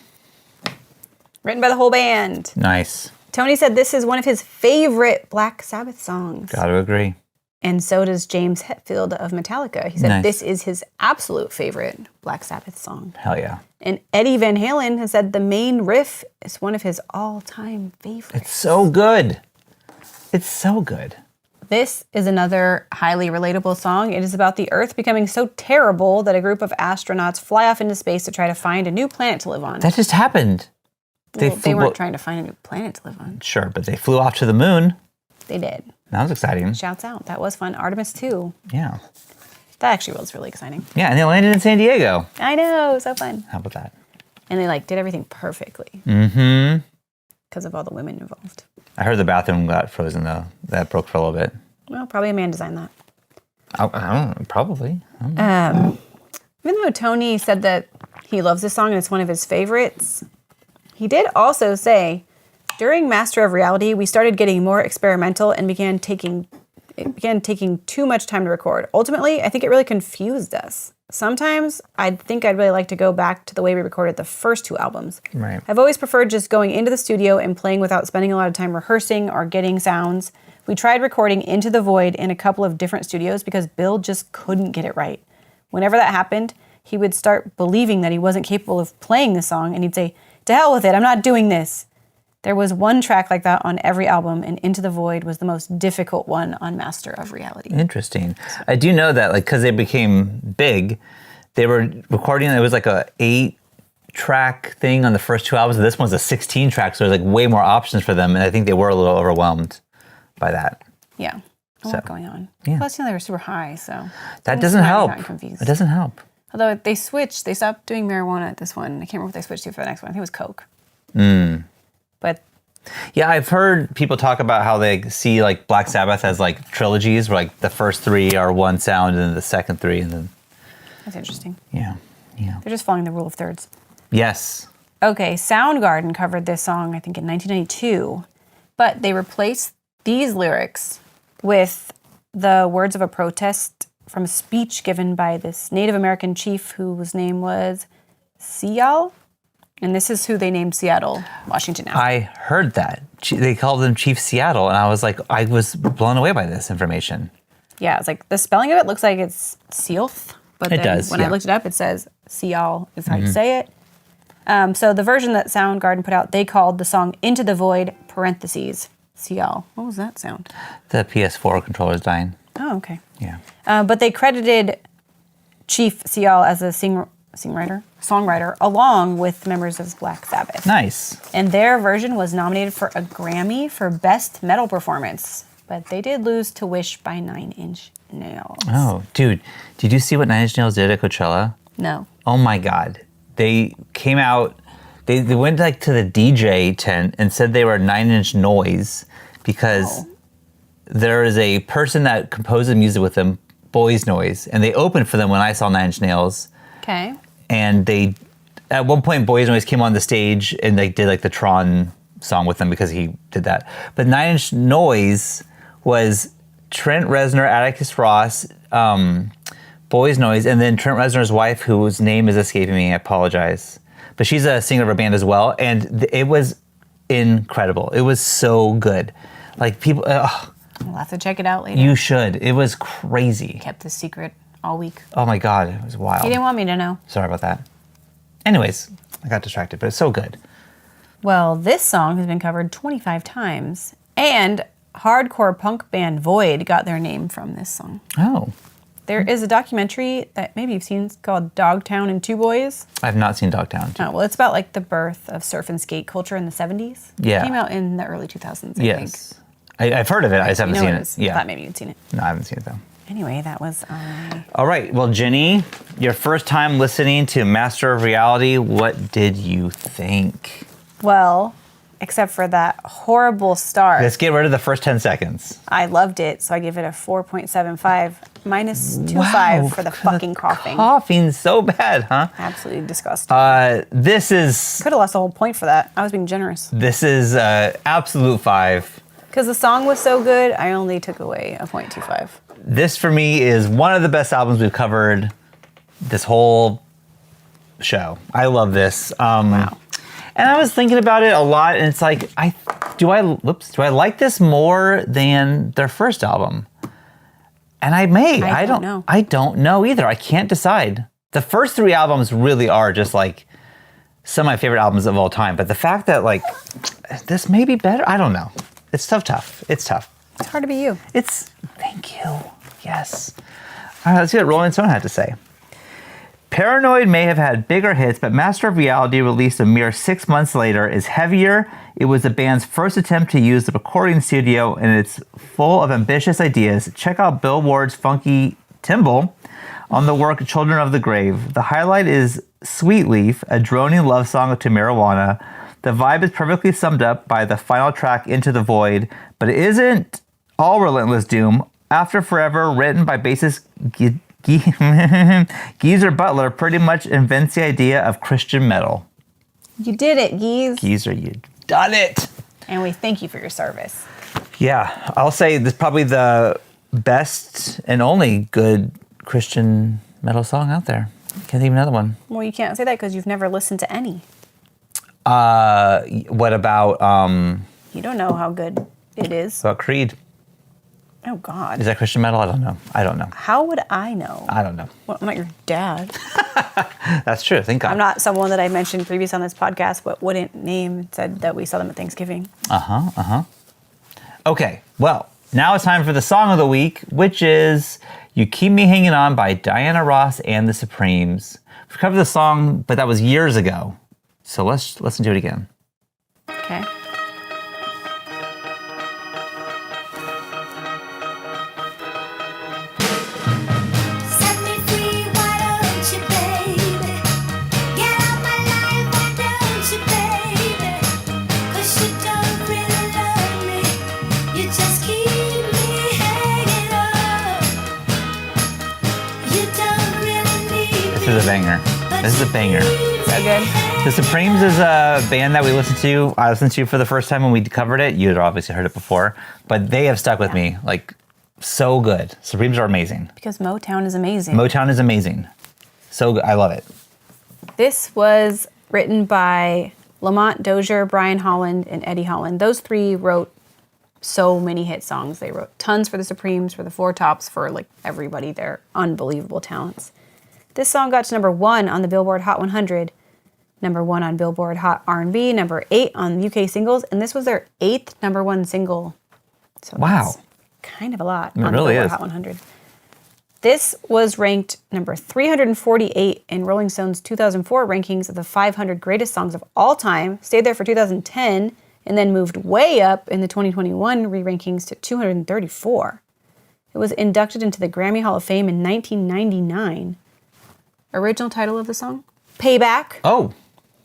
Written by the whole band. Nice. Tony said this is one of his favorite Black Sabbath songs. Gotta agree. And so does James Hetfield of Metallica. He said Nice. this is his absolute favorite Black Sabbath song. Hell yeah. And Eddie Van Halen has said the main riff is one of his all-time favorites. It's so good. It's so good. This is another highly relatable song. It is about the Earth becoming so terrible that a group of astronauts fly off into space to try to find a new planet to live on. That just happened. They weren't trying to find a new planet to live on. Sure, but they flew off to the moon. They did. That was exciting. Shouts out. That was fun. Artemis 2. Yeah. That actually was really exciting. Yeah, and they landed in San Diego. I know. So fun. How about that? And they did everything perfectly. Mm-hmm. Because of all the women involved. I heard the bathroom got frozen, though. That broke for a little bit. Well, probably a man designed that. I don't know. Probably. Even though Tony said that he loves this song and it's one of his favorites, he did also say, during Master of Reality, we started getting more experimental and began taking too much time to record. Ultimately, I think it really confused us. Sometimes I'd really like to go back to the way we recorded the first two albums. Right. I've always preferred just going into the studio and playing without spending a lot of time rehearsing or getting sounds. We tried recording Into the Void in a couple of different studios because Bill just couldn't get it right. Whenever that happened, he would start believing that he wasn't capable of playing the song, and he'd say, "To hell with it, I'm not doing this." There was one track like that on every album, and Into the Void was the most difficult one on Master of Reality. Interesting. I do know that, because they became big, they were recording, it was like a 8-track thing on the first two albums. This one's a 16-track, so there's way more options for them, and I think they were a little overwhelmed by that. Yeah, a lot going on. Yeah. Plus, they were super high, so That doesn't help. Gotten confused. It doesn't help. Although they switched, they stopped doing marijuana at this one. I can't remember what they switched to for the next one. I think it was Coke. But Yeah, I've heard people talk about how they see Black Sabbath as trilogies, where the first 3 are one sound and then the second 3, and then that's interesting. yeah. They're just following the rule of thirds. Yes. Okay, Soundgarden covered this song, I think, in 1992, but they replaced these lyrics with the words of a protest from a speech given by this Native American chief whose name was Seattle. And this is who they named Seattle, Washington after. I heard that. They called him Chief Seattle, and I was blown away by this information. Yeah, it's like the spelling of it looks like it's Sealth, but It then does, when yeah. I looked it up, it says Seal is how you say it. So the version that Soundgarden put out, they called the song "Into the Void" parentheses Seal. What was that sound? The PS4 controller's dying. Oh, okay. Yeah. But they credited Chief Seal as a songwriter, along with members of Black Sabbath. Nice. And their version was nominated for a Grammy for Best Metal Performance, but they did lose to Wish by 9 Inch Nails. Oh, dude, did you see what Nine Inch Nails did at Coachella? No. Oh my God. They came out, they went like to the DJ tent and said they were 9 Inch Noise because there is a person that composes music with them, Boys Noise, and they opened for them when I saw 9 Inch Nails. Okay. And they, at one point, Boys Noise came on the stage and they did like the Tron song with them because he did that. But 9 Inch Noise was Trent Reznor, Atticus Ross, Boys Noise, and then Trent Reznor's wife, whose name is escaping me, I apologize. But she's a singer of a band as well, and it was incredible. It was so good. Like people, We'll have to check it out later. you should. It was crazy. Kept this secret all week. Oh my God, it was wild. He didn't want me to know. Sorry about that. Anyways, I got distracted, but it's so good. Well, this song has been covered 25 times, and hardcore punk band Void got their name from this song. Oh, There is a documentary that maybe you've seen called Dogtown and Two Boys. I've not seen Dogtown. Oh, well, it's about like the birth of surf and skate culture in the 70s. Yeah. It came out in the early 2000s, I think. Yes. I've heard of it. I just haven't You know seen what it. is. Yeah. I thought maybe you'd seen it. No, I haven't seen it though. Anyway, that was All right. Well, Jennie, your first time listening to Master of Reality, what did you think? well, except for that horrible start. Let's get rid of the first 10 seconds. I loved it, so I give it a 4.75 minus 2.5 for the fucking coughing. Coughing so bad, huh? Absolutely disgusting. This is Could have lost a whole point for that. I was being generous. absolute 5. Because the song was so good, I only took away a 0.25. This for me is one of the best albums we've covered this whole show. I love this. Wow. And I was thinking about it a lot, and it's like, do I like this more than their first album? And I may. I don't know. I don't know either. I can't decide. The first 3 albums really are just like some of my favorite albums of all time. But the fact that like this may be better, I don't know. It's tough. It's tough. It's hard to be you. Thank you. Yes. All right, let's see what Rolling Stone had to say. Paranoid may have had bigger hits, but Master of Reality, released a mere 6 months later, is heavier. It was the band's first attempt to use the recording studio, and it's full of ambitious ideas. Check out Billboard's Funky Timble on the work Children of the Grave. The highlight is Sweet Leaf, a droning love song to marijuana. The vibe is perfectly summed up by the final track, Into the Void, but it isn't all relentless doom. After Forever, written by bassist Geezer Butler, pretty much invents the idea of Christian metal. You did it, Geese. Geezer, you done it. And we thank you for your service. Yeah, I'll say this is probably the best and only good Christian metal song out there. Can't think of another one. Well, you can't say that because you've never listened to any. What about You don't know how good it is. Creed? Oh, God. Is that Christian metal? I don't know. How would I know? I don't know. Well, I'm not your dad. That's true. Thank God. I'm not someone that I mentioned previous on this podcast, but wouldn't name, said that we saw them at Thanksgiving. Okay, well, now it's time for the song of the week, which is You Keep Me Hanging On by Diana Ross and the Supremes. We've covered the song, but that was years ago. So let's listen to it again. Okay. Set me free, why don't you, baby? Get out my life, why don't you, baby? 'Cause you don't really love me. You just keep me hanging on. You don't really need This is a banger. This is a banger. So good. The Supremes is a band that we listened to. I listened to for the first time when we covered it. You had obviously heard it before, but they have stuck with me. Like, so good. Supremes are amazing. Because Motown is amazing. Motown is amazing. So good. I love it. This was written by Lamont Dozier, Brian Holland, and Eddie Holland. Those three wrote so many hit songs. They wrote tons for the Supremes, for the Four Tops, for like everybody. They're unbelievable talents. This song got to number 1 on the Billboard Hot 100, number 1 on Billboard Hot R&B, number 8 on UK singles, and this was their 8th number 1 single. So Wow. that's kind of a lot It on really Billboard is. Hot 100. This was ranked number 348 in Rolling Stone's 2004 rankings of the 500 greatest songs of all time, stayed there for 2010, and then moved way up in the 2021 re-rankings to 234. It was inducted into the Grammy Hall of Fame in 1999. Original title of the song? Payback. Oh,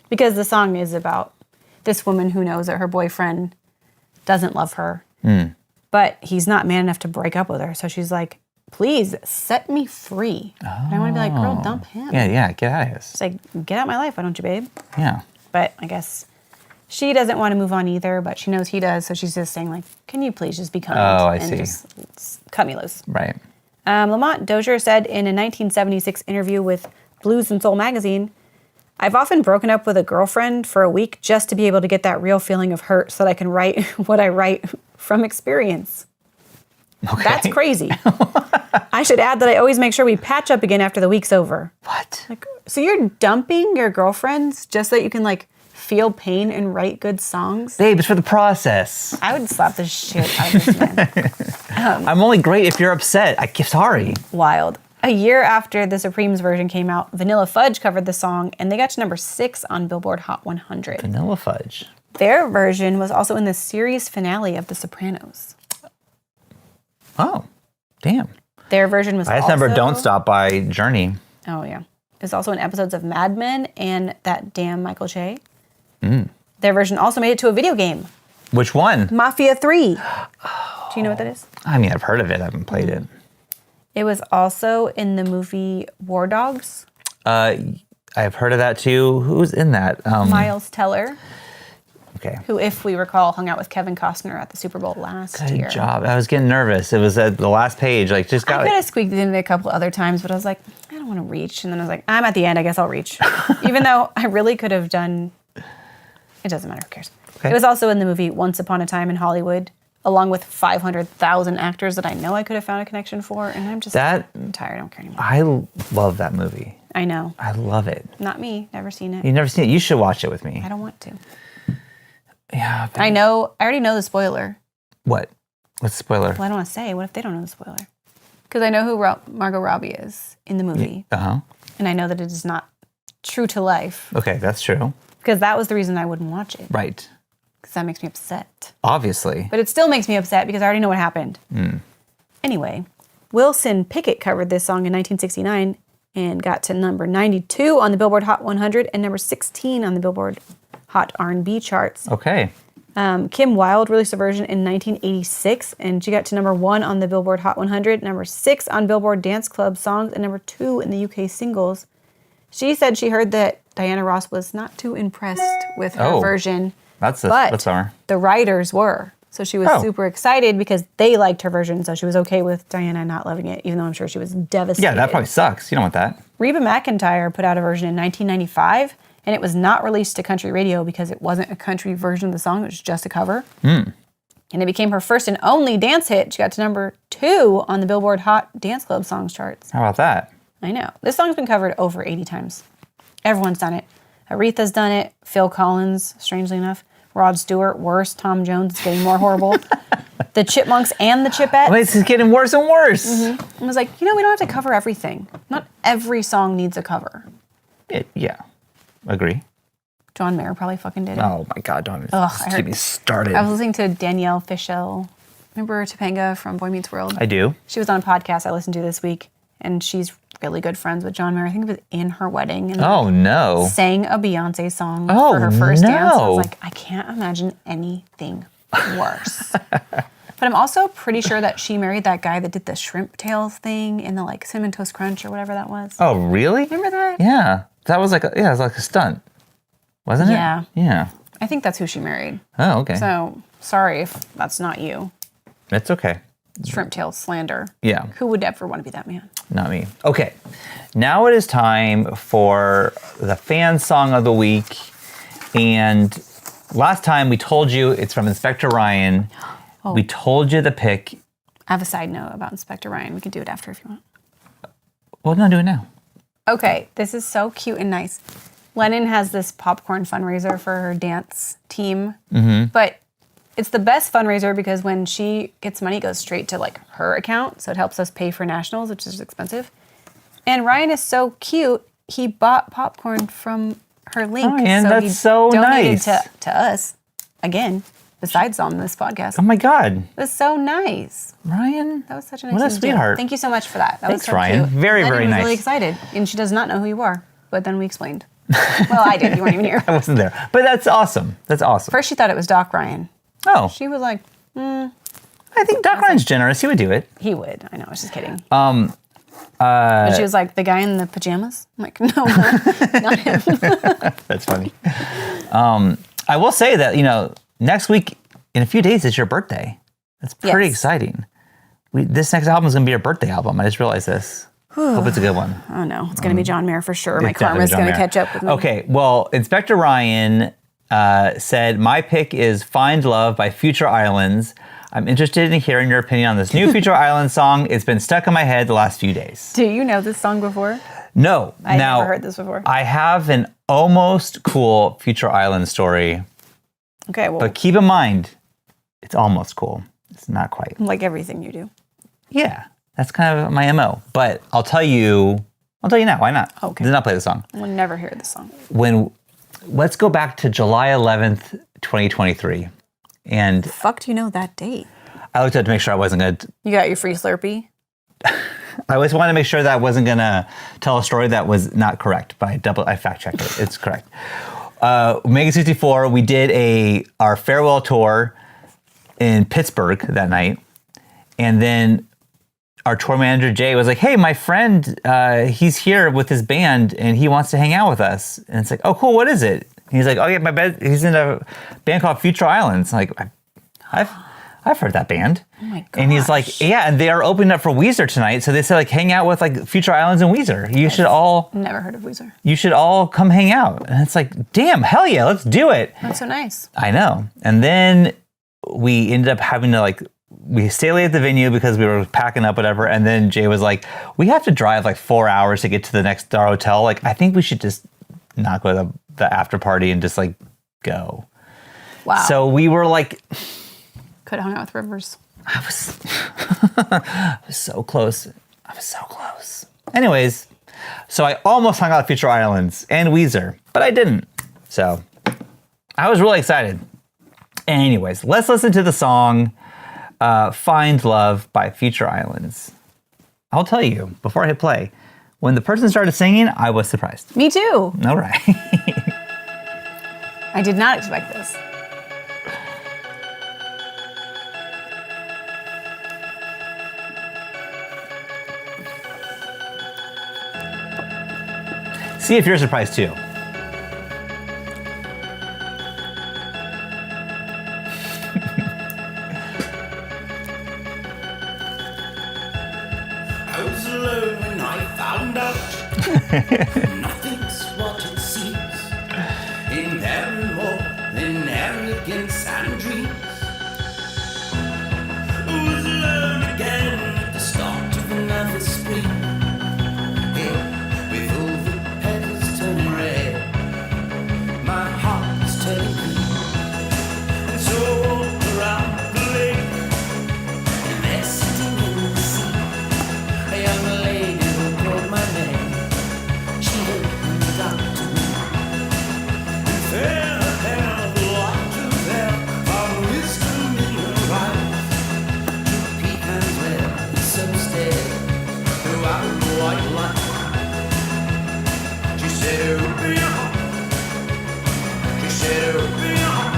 Because the song is about this woman who knows that her boyfriend doesn't love her, but he's not man enough to break up with her. So she's like, please set me free. And I want to be like, girl, dump him. yeah, get out of here. It's like, get out of my life, why don't you, babe? Yeah. But I guess she doesn't want to move on either, but she knows he does. So she's just saying like, can you please just be kind Oh, I and see. just cut me loose. Right. Lamont Dozier said in a 1976 interview with Blues and Soul magazine, I've often broken up with a girlfriend for a week just to be able to get that real feeling of hurt so that I can write what I write from experience. Okay. That's crazy. I should add that I always make sure we patch up again after the week's over. What? Like, so you're dumping your girlfriends just so that you can like feel pain and write good songs? Babe, it's for the process. I would slap the shit out of this man. I'm only great if you're upset. Sorry. Wild. A year after the Supremes version came out, Vanilla Fudge covered the song, and they got to number 6 on Billboard Hot 100. Vanilla Fudge. Their version was also in the series finale of The Sopranos. Oh, damn. Their version was I just remember Don't Stop by Journey. Oh, yeah. It was also in episodes of Mad Men and That Damn Michael Che. Their version also made it to a video game, Which one? Mafia 3. Do you know what that is? I mean, I've heard of it. I haven't played it. It was also in the movie War Dogs. I've heard of that too. Who's in that? Miles Teller, Okay. who, if we recall, hung out with Kevin Costner at the Super Bowl last year. Good job. I was getting nervous. It was at the last page. Like, just got I could have squeaked it in a couple other times, but I was like, I don't want to reach. And then I was like, I'm at the end. I guess I'll reach. Even though I really could have done. It doesn't matter. Who cares? Okay. It was also in the movie Once Upon a Time in Hollywood, along with 500,000 actors that I know I could have found a connection for. And I'm just That- I'm tired. I don't care anymore. I love that movie. I know. I love it. Not me. Never seen it. You've never seen it? You should watch it with me. I don't want to. Yeah. I know. I already know the spoiler. What? What's the spoiler? Well, I don't want to say. What if they don't know the spoiler? Because I know who Margot Robbie is in the movie. Uh-huh. And I know that it is not true to life. Okay, that's true. Because that was the reason I wouldn't watch it. Right. Because that makes me upset. Obviously. But it still makes me upset because I already know what happened. Anyway, Wilson Pickett covered this song in 1969 and got to number 92 on the Billboard Hot 100 and number 16 on the Billboard Hot R&B charts. Okay. Kim Wilde released a version in 1986, and she got to number 1 on the Billboard Hot 100, number 6 on Billboard Dance Club Songs, and number 2 in the UK singles. She said she heard that Diana Ross was not too impressed with her Oh. version, That's but our. the writers were. So she was Oh. super excited because they liked her version, so she was okay with Diana not loving it, even though I'm sure she was devastated. Yeah, that probably sucks. You don't want that. Reba McEntire put out a version in 1995, and it was not released to country radio because it wasn't a country version of the song. It was just a cover. And it became her first and only dance hit. She got to number 2 on the Billboard Hot Dance Club Songs charts. How about that? I know. This song's been covered over 80 times. Everyone's done it. Aretha's done it. Phil Collins, strangely enough. Rod Stewart, worse. Tom Jones, it's getting more horrible. The Chipmunks and the Chipettes. Wait, this is getting worse and worse. I was like, we don't have to cover everything. Not every song needs a cover. Yeah. Agree. John Mayer probably fucking did it. Oh my God, don't I get heard- me started. I was listening to Danielle Fishel. Remember Topanga from Boy Meets World? I do. She was on a podcast I listened to this week, and she's really good friends with John Mayer. I think it was in her wedding. And Oh no. sang a Beyonce song Oh, for her first dance. I no. was like, I can't imagine anything worse. But I'm also pretty sure that she married that guy that did the shrimp tails thing in the like Cinnamon Toast Crunch or whatever that was. Oh really? Remember that? Yeah. That was like it was like a stunt, wasn't it? Yeah. Yeah. I think that's who she married. Oh okay. So sorry if that's not you. It's okay. Shrimp tails slander. Yeah. Who would ever want to be that man? Not me. Okay. Now it is time for the fan song of the week. And last time we told you it's from Inspector Ryan. We told you the pick. I have a side note about Inspector Ryan. We can do it after if you want. Well, no, do it now. Okay, this is so cute and nice. Lennon has this popcorn fundraiser for her dance team, but it's the best fundraiser because when she gets money, it goes straight to like her account, so it helps us pay for nationals, which is expensive. And Ryan is so cute. He bought popcorn from her link, Ryan, so that's he so donated nice. to us again. Besides on this podcast, Oh my God, that's so nice. Ryan. That was such a nice What a thing to do. sweetheart. Thank you so much for that. That Thanks, was so Ryan. cute. Very, Lenny very was nice. really excited, and she does not know who you are. But then we explained. Well, I did. You weren't even here. I wasn't there, but that's awesome. That's awesome. First, she thought it was Doc Ryan. Oh, She was like, I think Doc Ryan's generous. He would do it. he would. I know. I was just kidding. But she was like, the guy in the pajamas? I'm like, no, not him. That's funny. I will say that next week in a few days is your birthday. That's pretty Yes. exciting. This next album is gonna be your birthday album. I just realized this. Hope it's a good one. Oh, no. It's going to be John Mayer for sure. My It's definitely karma's John going to Mayer. catch up with me. Okay, well, Inspector Ryan said, my pick is Find Love by Future Islands. I'm interested in hearing your opinion on this new Future Islands song. It's been stuck in my head the last few days. Do you know this song before? No. I've now, never heard this before. I have an almost cool Future Islands story, Okay, well, but keep in mind, it's almost cool. It's not quite. like everything you do. Yeah, that's kind of my MO. But I'll tell you now. Why not? Okay. Did not play the song. We'll never hear this song. Let's go back to July 11th, 2023. And Fuck, do you know that date? I looked up to make sure I wasn't going to, You got your free Slurpee? I always wanted to make sure that I wasn't going to tell a story that was not correct, but I fact checked it. It's correct. Mega 64, we did our farewell tour in Pittsburgh that night. And then our tour manager, Jay, was like, hey, my friend, he's here with his band and he wants to hang out with us. And it's like, oh, cool, what is it? And he's like, oh, yeah, he's in a band called Future Islands. I'm like, I've heard that band. Oh my And he's gosh. like, yeah, and they are opening up for Weezer tonight. So they said, like, hang out with like Future Islands and Weezer. Never heard of Weezer. You should all come hang out. And it's like, damn, hell yeah, let's do it. That's so nice. I know. And then we ended up having to we stayed late at the venue because we were packing up, whatever. And then Jay was like, we have to drive like 4 hours to get to the next our hotel. Like, I think we should just not go to the after party and just like go. Wow. So we were like, Could have hung out with Rivers. I was so close. Anyways, so I almost hung out at Future Islands and Weezer, but I didn't. So I was really excited. Anyways, let's listen to the song Find Love by Future Islands. I'll tell you, before I hit play, when the person started singing, I was surprised. Me too. All right. I did not expect this. See if you're surprised too. I was alone when I found out nothing's what it seems. In there more than arrogance and dreams. I was alone again at the start of another spring. Here, with all the petals turning red, my heart was turning green. And so I walked around the lake, and there sitting in the sea, a young lady who called my name. She opened up to me, and fair hair, the light of there, found wisdom in her eyes. Two pecans were so stared throughout the white light. She said, open your heart. She said, open your heart.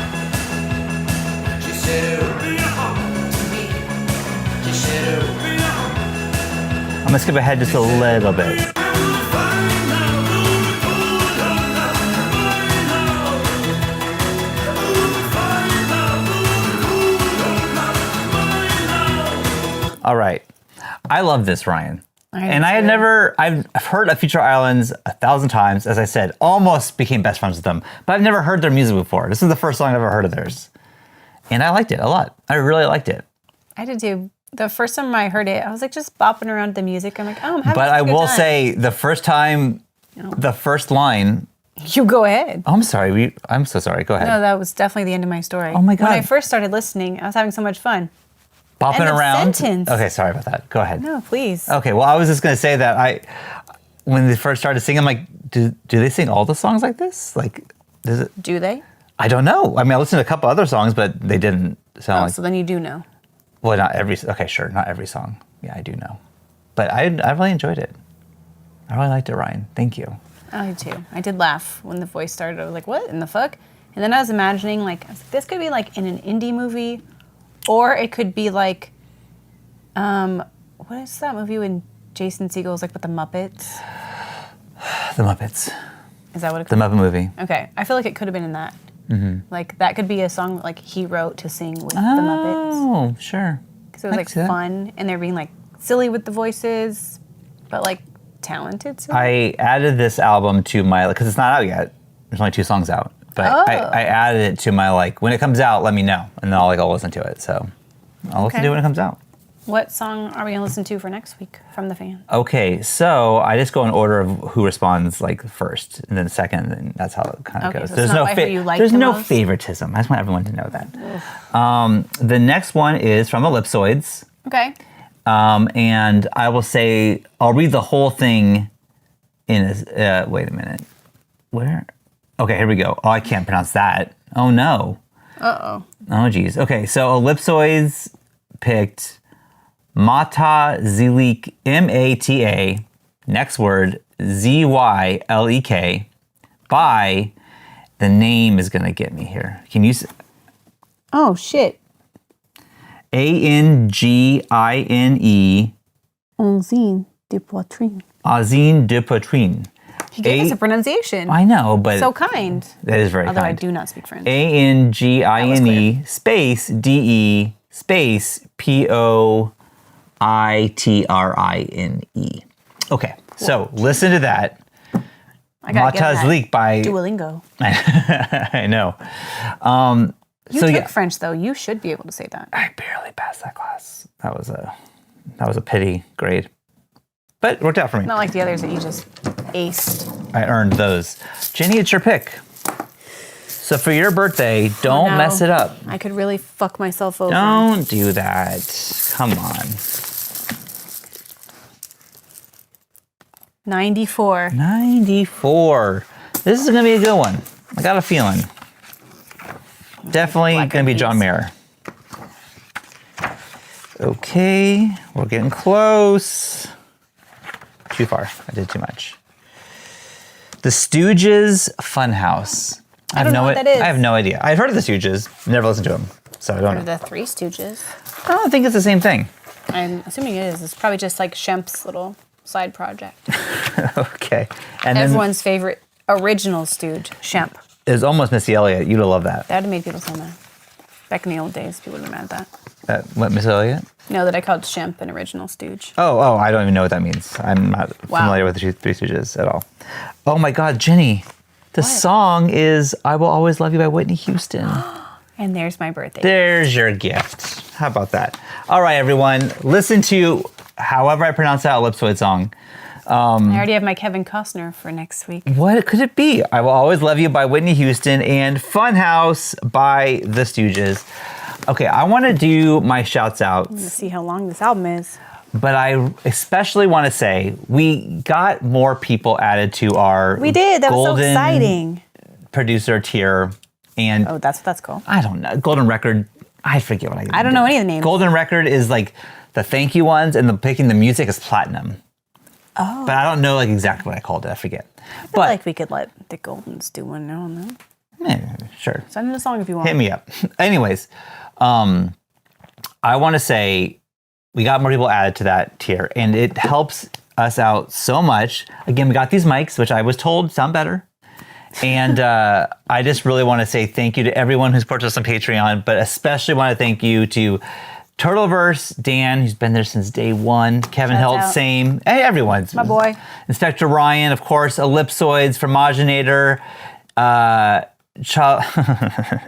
She said, open your heart to me. She said, open your heart. I'm gonna skip ahead just a little bit. All right. I love this, Ryan. And I had I've heard of Future Islands 1,000 times. As I said, almost became best friends with them, but I've never heard their music before. This is the first song I've ever heard of theirs. And I liked it a lot. I really liked it. I did too. The first time I heard it, I was like just bopping around to the music. I'm like, oh, I'm having But such I a good will time. say the first time, the first line, You go ahead. I'm sorry. I'm so sorry. Go ahead. No, that was definitely the end of my story. Oh my When I God. first started listening, I was having so much fun. Bopping end of around. sentence. Okay, sorry about that. Go ahead. No, please. Okay, well, I was just going to say that when they first started singing, I'm like, do they sing all the songs like this? Like, does it? Do they? I don't know. I mean, I listened to a couple other songs, but they didn't sound Oh, like. so then you do know. Well, not every. Okay, sure, not every song. Yeah, I do know, but I really enjoyed it. I really liked it, Ryan. Thank you. I did too. I did laugh when the voice started. I was like, what in the fuck? And then I was imagining, like, I was like, this could be like in an indie movie, or it could be like, what is that movie when Jason Segel's like with the Muppets? The Muppets, Is that what it the could Muppet movie. Okay. I feel like it could have been in that. Mm-hmm. Like, that could be a song like he wrote to sing with the Muppets. Oh, sure. Because it was I like can see that. fun, and they're being like silly with the voices, but like talented. Silly. I added this album to my, because it's not out yet. There's only 2 songs out, but I added it to my when it comes out, let me know, and then I'll listen to it. So I'll listen to it when it comes out. What song are we gonna listen to for next week from the fan? Okay, so I just go in order of who responds first, and then second, and that's how it kind of Okay, goes. so it's not by who you like there's the no most? favoritism. I just want everyone to know that. The next one is from Ellipsoids, Okay. and I will say I'll read the whole thing in. Wait a minute, where? Okay, here we go. Oh, I can't pronounce that. Oh no. Oh. Oh geez. Okay, so Ellipsoids picked Mata Zylek, Mata, next word, Zylek, by, the name is gonna get me here. Can you, Oh shit. Angine, Onzine de Poitrine. Azine de Poitrine. He gave us a pronunciation. I know, but So kind. that is very Although I kind. do not speak French. Angine space DE space POITRINE. Okay, so listen to that. I gotta get Mata that. Zylek by Duolingo. I know. You So, took yeah. French though. You should be able to say that. I barely passed that class. That was a pity grade, but it worked out for me. Not like the others that you just aced. I earned those. Jennie, it's your pick. So for your birthday, don't no. mess it up. I could really fuck myself over. Don't do that. Come on. 94. 94. This is gonna be a good one. I got a feeling. Definitely Black gonna be Eyed John Peas. Mayer. Okay, we're getting close. Too far. I did too much. The Stooges Funhouse. I don't know what that is. I have no idea. I've heard of the Stooges, never listened to them, so I don't Or know. the Three Stooges. I don't think it's the same thing. I'm assuming it is. It's probably just like Shemp's little side project. Okay, and Everyone's favorite original stooge, Shemp. then there's almost Missy Elliott. You'd have loved that. That would have made people so mad. Back in the old days, people would have been mad at that. What, Missy Elliott? No, that I called Shemp an original stooge. Oh, I don't even know what that means. I'm not Wow. familiar with the Three Stooges at all. Oh my God, Jennie, the song is "I Will Always Love You" by Whitney Houston. And there's my birthday. There's your gift. How about that? All right, everyone, listen to however I pronounce that Ellipsoid song. I already have my Kevin Costner for next week. What could it be? "I Will Always Love You" by Whitney Houston and "Funhouse" by the Stooges. Okay, I want to do my shouts outs. Let's see how long this album is. But I especially want to say we got more people added to our We did. That was so golden exciting. producer tier, and Oh, that's what that's called. I don't know, golden record. I forget what I don't know any of the names. Golden record is like the thank you ones, and the picking the music is platinum. Oh, but I don't know like exactly what I called it. I forget. I feel But like we could let the Goldens do one now and then. Sure. Send in a song if you want. Hit me up. Anyways, I want to say we got more people added to that tier, and it helps us out so much. Again, we got these mics, which I was told sound better. And I just really want to say thank you to everyone who's supported us on Patreon, but especially want to thank you to Turtleverse, Dan, who's been there since day one, Kevin Shouts Held, out. same. Hey, everyone's My boy. Inspector Ryan, of course, Ellipsoids, Fromaginator,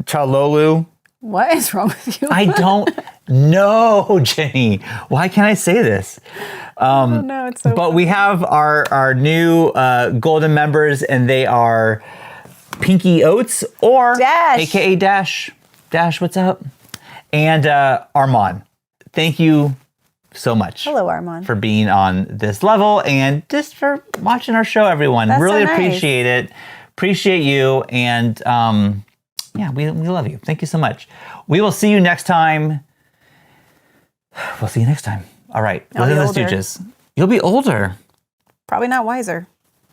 Chalolu, What is wrong with you? I don't know, Jenny. Why can't I say this? Oh, no, it's so But we have our new golden members, and they are Pinky Oats, or Dash. AKA Dash. Dash, what's up? And Armand. Thank you so much. Hello, Armand. For being on this level and just for watching our show, everyone. That's really so nice. appreciate it. Appreciate you. And yeah, we love you. Thank you so much. We will see you next time. We'll see you next time. All right. I'll be Listen to older. the Stooges. You'll be older, Probably not wiser.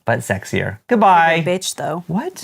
but sexier. Goodbye. Bitch, though. What?